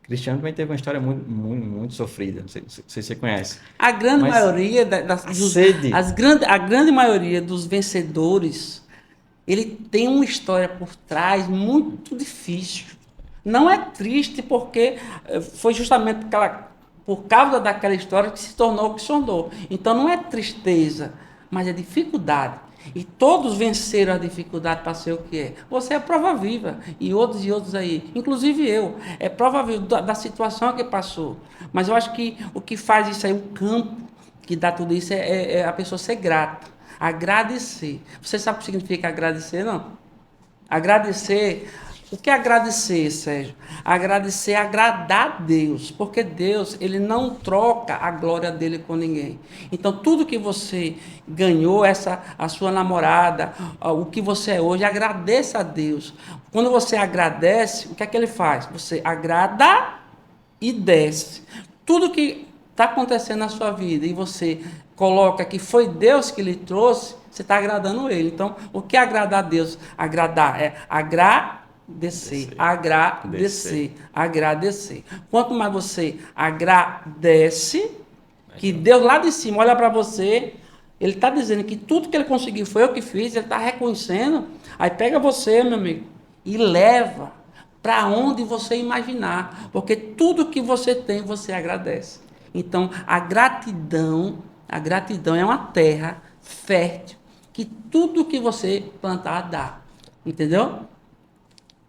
Cristiano também teve uma história muito sofrida. Não sei se você conhece. A grande Mas maioria a sede. a grande maioria dos vencedores, ele tem uma história por trás muito difícil. Não é triste porque foi justamente por causa daquela história que se tornou o que se tornou. Então não é tristeza, mas é dificuldade. E todos venceram a dificuldade para ser o que é. Você é prova viva. E outros aí. Inclusive eu. É prova viva da situação que passou. Mas eu acho que o que faz isso aí, o campo que dá tudo isso, é a pessoa ser grata. Agradecer. Você sabe o que significa agradecer, não? Agradecer. O que é agradecer, Sérgio? Agradecer é agradar a Deus, porque Deus, ele não troca a glória dele com ninguém. Então, tudo que você ganhou, a sua namorada, o que você é hoje, agradeça a Deus. Quando você agradece, o que é que ele faz? Você agrada e desce. Tudo que está acontecendo na sua vida e você coloca que foi Deus que lhe trouxe, você está agradando ele. Então, o que é agradar a Deus? Agradar é agradecer. Quanto mais você agradece, que Deus lá de cima olha para você, ele está dizendo que tudo que ele conseguiu foi eu que fiz, ele está reconhecendo, aí pega você, meu amigo, e leva para onde você imaginar, porque tudo que você tem, você agradece. Então, a gratidão é uma terra fértil, que tudo que você plantar dá, entendeu?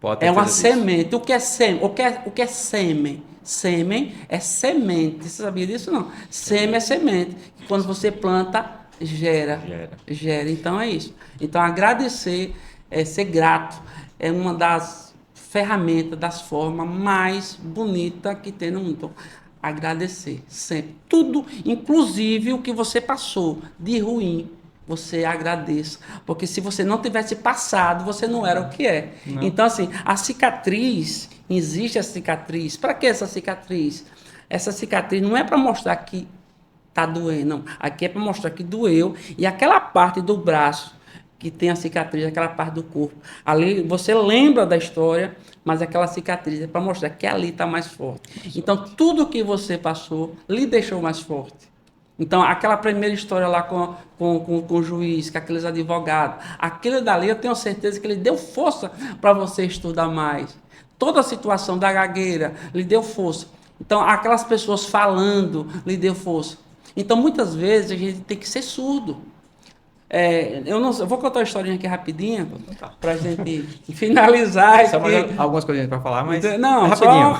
Pode ter É uma certeza disso. semente. O que é sêmen? O que é sêmen? Sêmen é semente. Você sabia disso? Não. Sêmen é semente. Quando você planta, gera. Então é isso. Então agradecer, ser grato, é uma das ferramentas, das formas mais bonitas que tem no mundo. Então, agradecer sempre. Tudo, inclusive o que você passou de ruim, você agradeça. Porque se você não tivesse passado, você não era o que é. Não. Então, assim, a cicatriz, existe a cicatriz. Para que essa cicatriz? Essa cicatriz não é para mostrar que está doendo, não. Aqui é para mostrar que doeu. E aquela parte do braço que tem a cicatriz, aquela parte do corpo, ali você lembra da história, mas aquela cicatriz é para mostrar que ali está mais forte. Então, tudo que você passou lhe deixou mais forte. Então, aquela primeira história lá com o juiz, com aqueles advogados, aquele dali eu tenho certeza que ele deu força para você estudar mais. Toda a situação da gagueira lhe deu força. Então, aquelas pessoas falando lhe deu força. Então, muitas vezes a gente tem que ser surdo. Eu vou contar uma historinha aqui rapidinho, para a gente finalizar. Só mais algumas coisinhas para falar, mas não, rapidinho.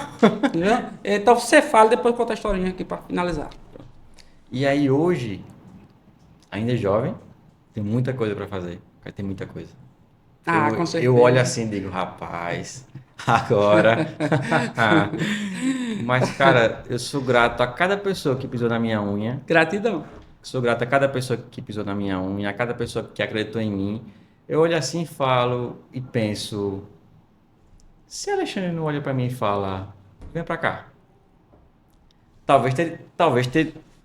Então, você fala, depois eu conto a historinha aqui para finalizar. E aí hoje, ainda é jovem, tem muita coisa para fazer. Tem muita coisa. Com certeza. Eu olho assim e digo, rapaz, agora. Mas, cara, eu sou grato a cada pessoa que pisou na minha unha. Gratidão. Sou grato a cada pessoa que pisou na minha unha, a cada pessoa que acreditou em mim. Eu olho assim e falo e penso, se Alexandre não olha para mim e fala, vem para cá. Talvez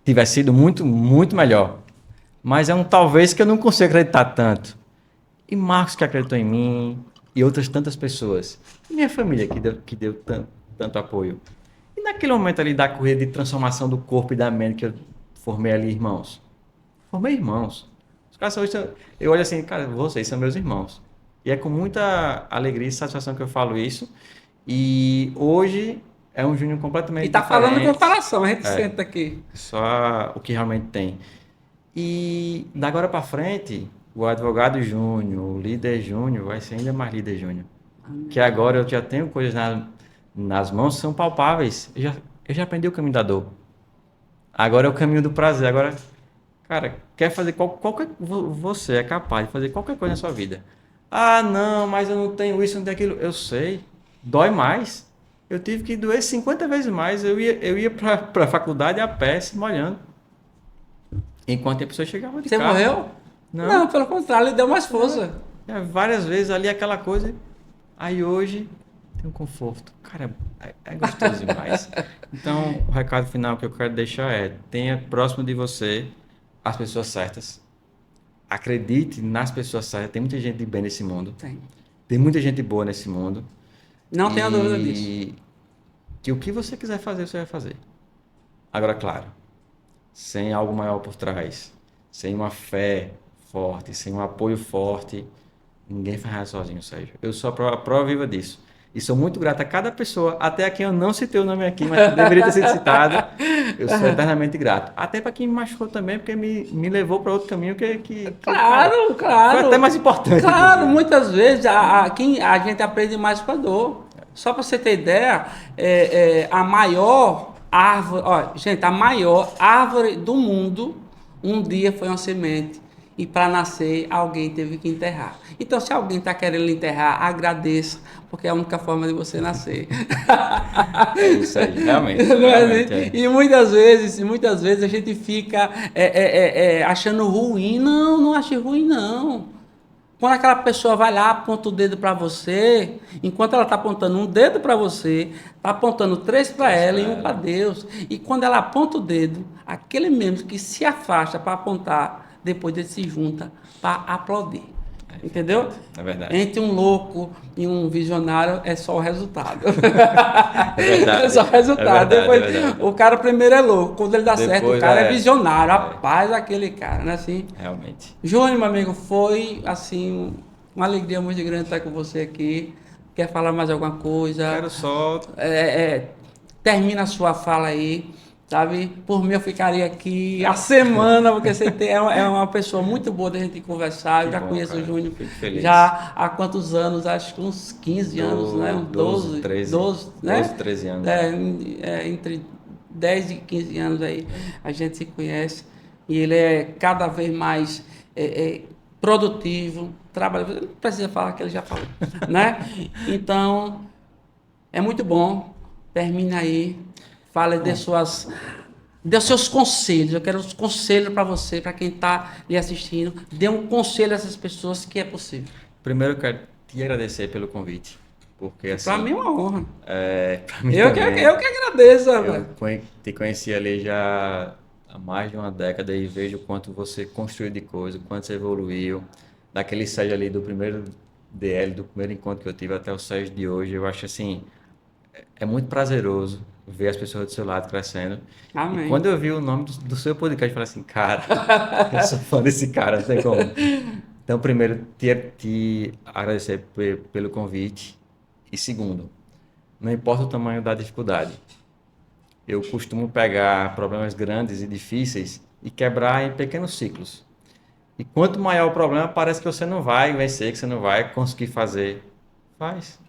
tivesse sido muito, muito melhor. Mas é um talvez que eu não consigo acreditar tanto. E Marcos que acreditou em mim, e outras tantas pessoas. E minha família que deu tanto apoio. E naquele momento ali da corrida de transformação do corpo e da mente que eu formei ali, irmãos. Formei irmãos. Os caras hoje, eu olho assim, cara, vocês são meus irmãos. E é com muita alegria e satisfação que eu falo isso. E hoje é um Júnior completamente diferente. E tá falando com o coração, a gente senta aqui. Só o que realmente tem. E da agora para frente, o advogado Júnior, o líder Júnior, vai ser ainda mais líder Júnior. Que agora eu já tenho coisas nas mãos que são palpáveis. Eu já aprendi o caminho da dor. Agora é o caminho do prazer. Agora, cara, quer fazer qualquer... Você é capaz de fazer qualquer coisa na sua vida. Ah, não, mas eu não tenho isso, não tenho aquilo. Eu sei. Dói mais. Eu tive que doer 50 vezes mais. Eu ia para a faculdade a pé, se molhando. Enquanto a pessoa chegava de carro. Você morreu? Não, pelo contrário, ele deu mais força. Várias vezes ali aquela coisa. Aí hoje tem um conforto. Cara, é gostoso demais. Então, o recado final que eu quero deixar é: tenha próximo de você as pessoas certas. Acredite nas pessoas certas. Tem muita gente de bem nesse mundo. Tem muita gente boa nesse mundo. Não tenha dúvida disso. que o que você quiser fazer, você vai fazer. Agora, claro, sem algo maior por trás, sem uma fé forte, sem um apoio forte, ninguém faz nada sozinho, Sérgio. Eu sou a prova viva disso. E sou muito grato a cada pessoa, até a quem eu não citei o nome aqui, mas que deveria ter sido citado. Eu sou eternamente grato. Até para quem me machucou também, porque me levou para outro caminho Claro, claro. foi até mais importante. Claro, Inclusive. muitas vezes a gente aprende mais com a dor. Só para você ter ideia, a maior árvore, ó, gente, a maior árvore do mundo, um dia foi uma semente. E para nascer, alguém teve que enterrar. Então, se alguém está querendo lhe enterrar, agradeça, porque é a única forma de você nascer. É isso aí, realmente. Não é realmente assim? é. E muitas vezes a gente fica achando ruim. Não, não ache ruim, não. Quando aquela pessoa vai lá, aponta o dedo para você, enquanto ela está apontando um dedo para você, está apontando 3 para ela e 1 para Deus. E quando ela aponta o dedo, aquele mesmo que se afasta para apontar, depois ele se junta para aplaudir. Entendeu? É verdade. Entre um louco e um visionário é só o resultado. É verdade. É só o resultado. É verdade, Depois, é verdade. o cara primeiro é louco. Quando ele dá certo, o cara é visionário. É. Rapaz, aquele cara, né? Assim. Realmente. Júnior, meu amigo, foi assim uma alegria muito grande estar com você aqui. Quer falar mais alguma coisa? Quero só... Termina a sua fala aí, sabe? Por mim eu ficaria aqui a semana, porque você é uma pessoa muito boa da gente conversar. Eu já conheço cara. o Júnior Fico feliz. já há quantos anos? Acho que uns 15 anos, né? Uns 12, 13, né? 12, 13 anos. Entre 10 e 15 anos aí a gente se conhece. E ele é cada vez mais produtivo, trabalha. Não precisa falar que ele já falou, né? Então, é muito bom. Termina aí. Fala dê os seus conselhos. Eu quero os conselhos para você, para quem está lhe assistindo. Dê um conselho a essas pessoas que é possível. Primeiro eu quero te agradecer pelo convite. Porque assim... Para mim é uma honra. Pra mim Eu que agradeço, rapaz. Eu te conheci ali já há mais de uma década e vejo o quanto você construiu de coisa, o quanto você evoluiu. Daquele Sérgio ali do primeiro DL, do primeiro encontro que eu tive até o Sérgio de hoje, eu acho assim, é muito prazeroso ver as pessoas do seu lado crescendo. Amém. E quando eu vi o nome do seu podcast, eu falei assim, cara, eu sou fã desse cara, não tem como. Então, primeiro, te agradecer pelo convite. E segundo, não importa o tamanho da dificuldade, eu costumo pegar problemas grandes e difíceis e quebrar em pequenos ciclos. E quanto maior o problema, parece que você não vai vencer, que você não vai conseguir fazer. Faz.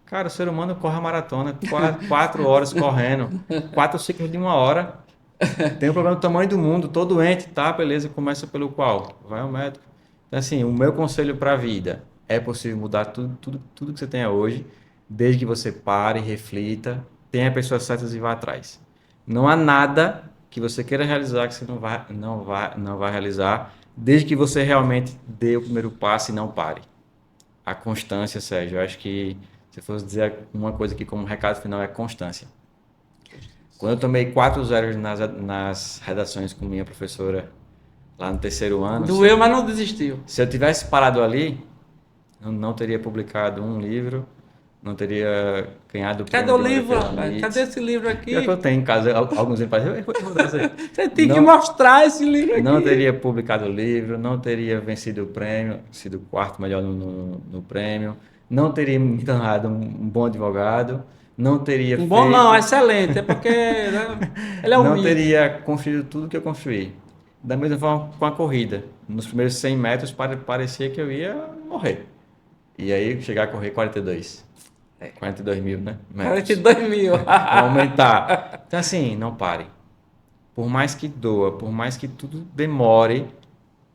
Cara, o ser humano corre a maratona, 4 horas correndo, 4 ciclos de 1 hora. Tem um problema do tamanho do mundo, tô doente, tá? Beleza, começa pelo qual? Vai ao médico. Então, assim, o meu conselho para a vida é possível mudar tudo que você tenha hoje, desde que você pare, reflita, tenha pessoas certas e vá atrás. Não há nada que você queira realizar que você não vai realizar, desde que você realmente dê o primeiro passo e não pare. A constância, Sérgio, eu acho que se eu fosse dizer uma coisa aqui como recado final é constância. Quando eu tomei 4 zeros nas redações com minha professora lá no 3º ano... Doeu, mas não desistiu. Se eu tivesse parado ali, eu não teria publicado um livro, não teria ganhado o Cadê prêmio o de livro, Olha pela rapaz? Nietzsche. Cadê esse livro aqui? Pior que eu tenho em casa, alguns livros, eu vou trazer. Você tem que mostrar esse livro aqui. Não teria publicado o livro, não teria vencido o prêmio, sido o 4º melhor no prêmio, não teria me tornado um bom advogado, não teria Um bom não, excelente, é porque né, ele é não humilde. teria construído tudo que eu construí. Da mesma forma com a corrida. Nos primeiros 100 metros parecia que eu ia morrer. E aí chegar a correr 42. 42 mil, né? Metros. 42 mil. Aumentar. Então assim, não pare. Por mais que doa, por mais que tudo demore,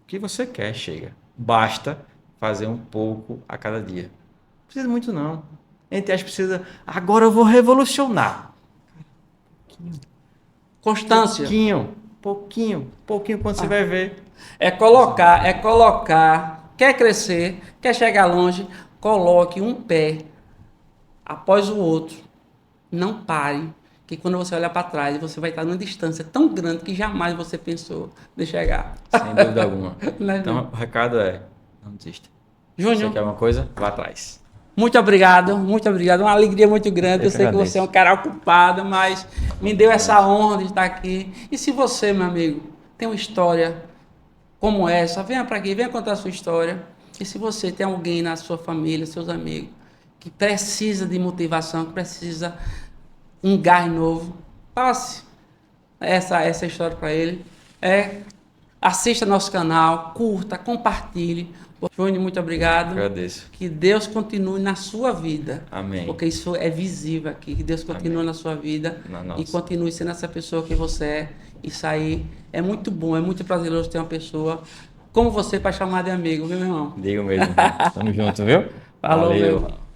o que você quer chega. Basta fazer um pouco a cada dia. Não precisa muito não. A gente acha que precisa, agora eu vou revolucionar. Constância. Pouquinho, quando você vai ver. É colocar, quer crescer, quer chegar longe, coloque um pé após o outro. Não pare, que quando você olhar para trás, você vai estar numa distância tão grande que jamais você pensou de chegar. Sem dúvida alguma. Né, Então, o recado é, não desista. Júnior, Você quer uma coisa? Vá atrás. Muito obrigado, muito obrigado. Uma alegria muito grande. Eu sei que agradeço. você é um cara ocupado, mas me deu essa honra de estar aqui. E se você, meu amigo, tem uma história como essa, venha para aqui, venha contar a sua história. E se você tem alguém na sua família, seus amigos, que precisa de motivação, que precisa um gás novo, passe essa história para ele. Assista nosso canal, curta, compartilhe. Júnior, muito obrigado. Agradeço. Que Deus continue na sua vida. Amém. Porque isso é visível aqui. Que Deus continue Amém. na sua vida Na e nossa. continue sendo essa pessoa que você é. Isso aí é muito bom, é muito prazeroso ter uma pessoa como você para chamar de amigo, viu, meu irmão? Digo mesmo. Tamo junto, viu? Falou, Valeu. meu irmão.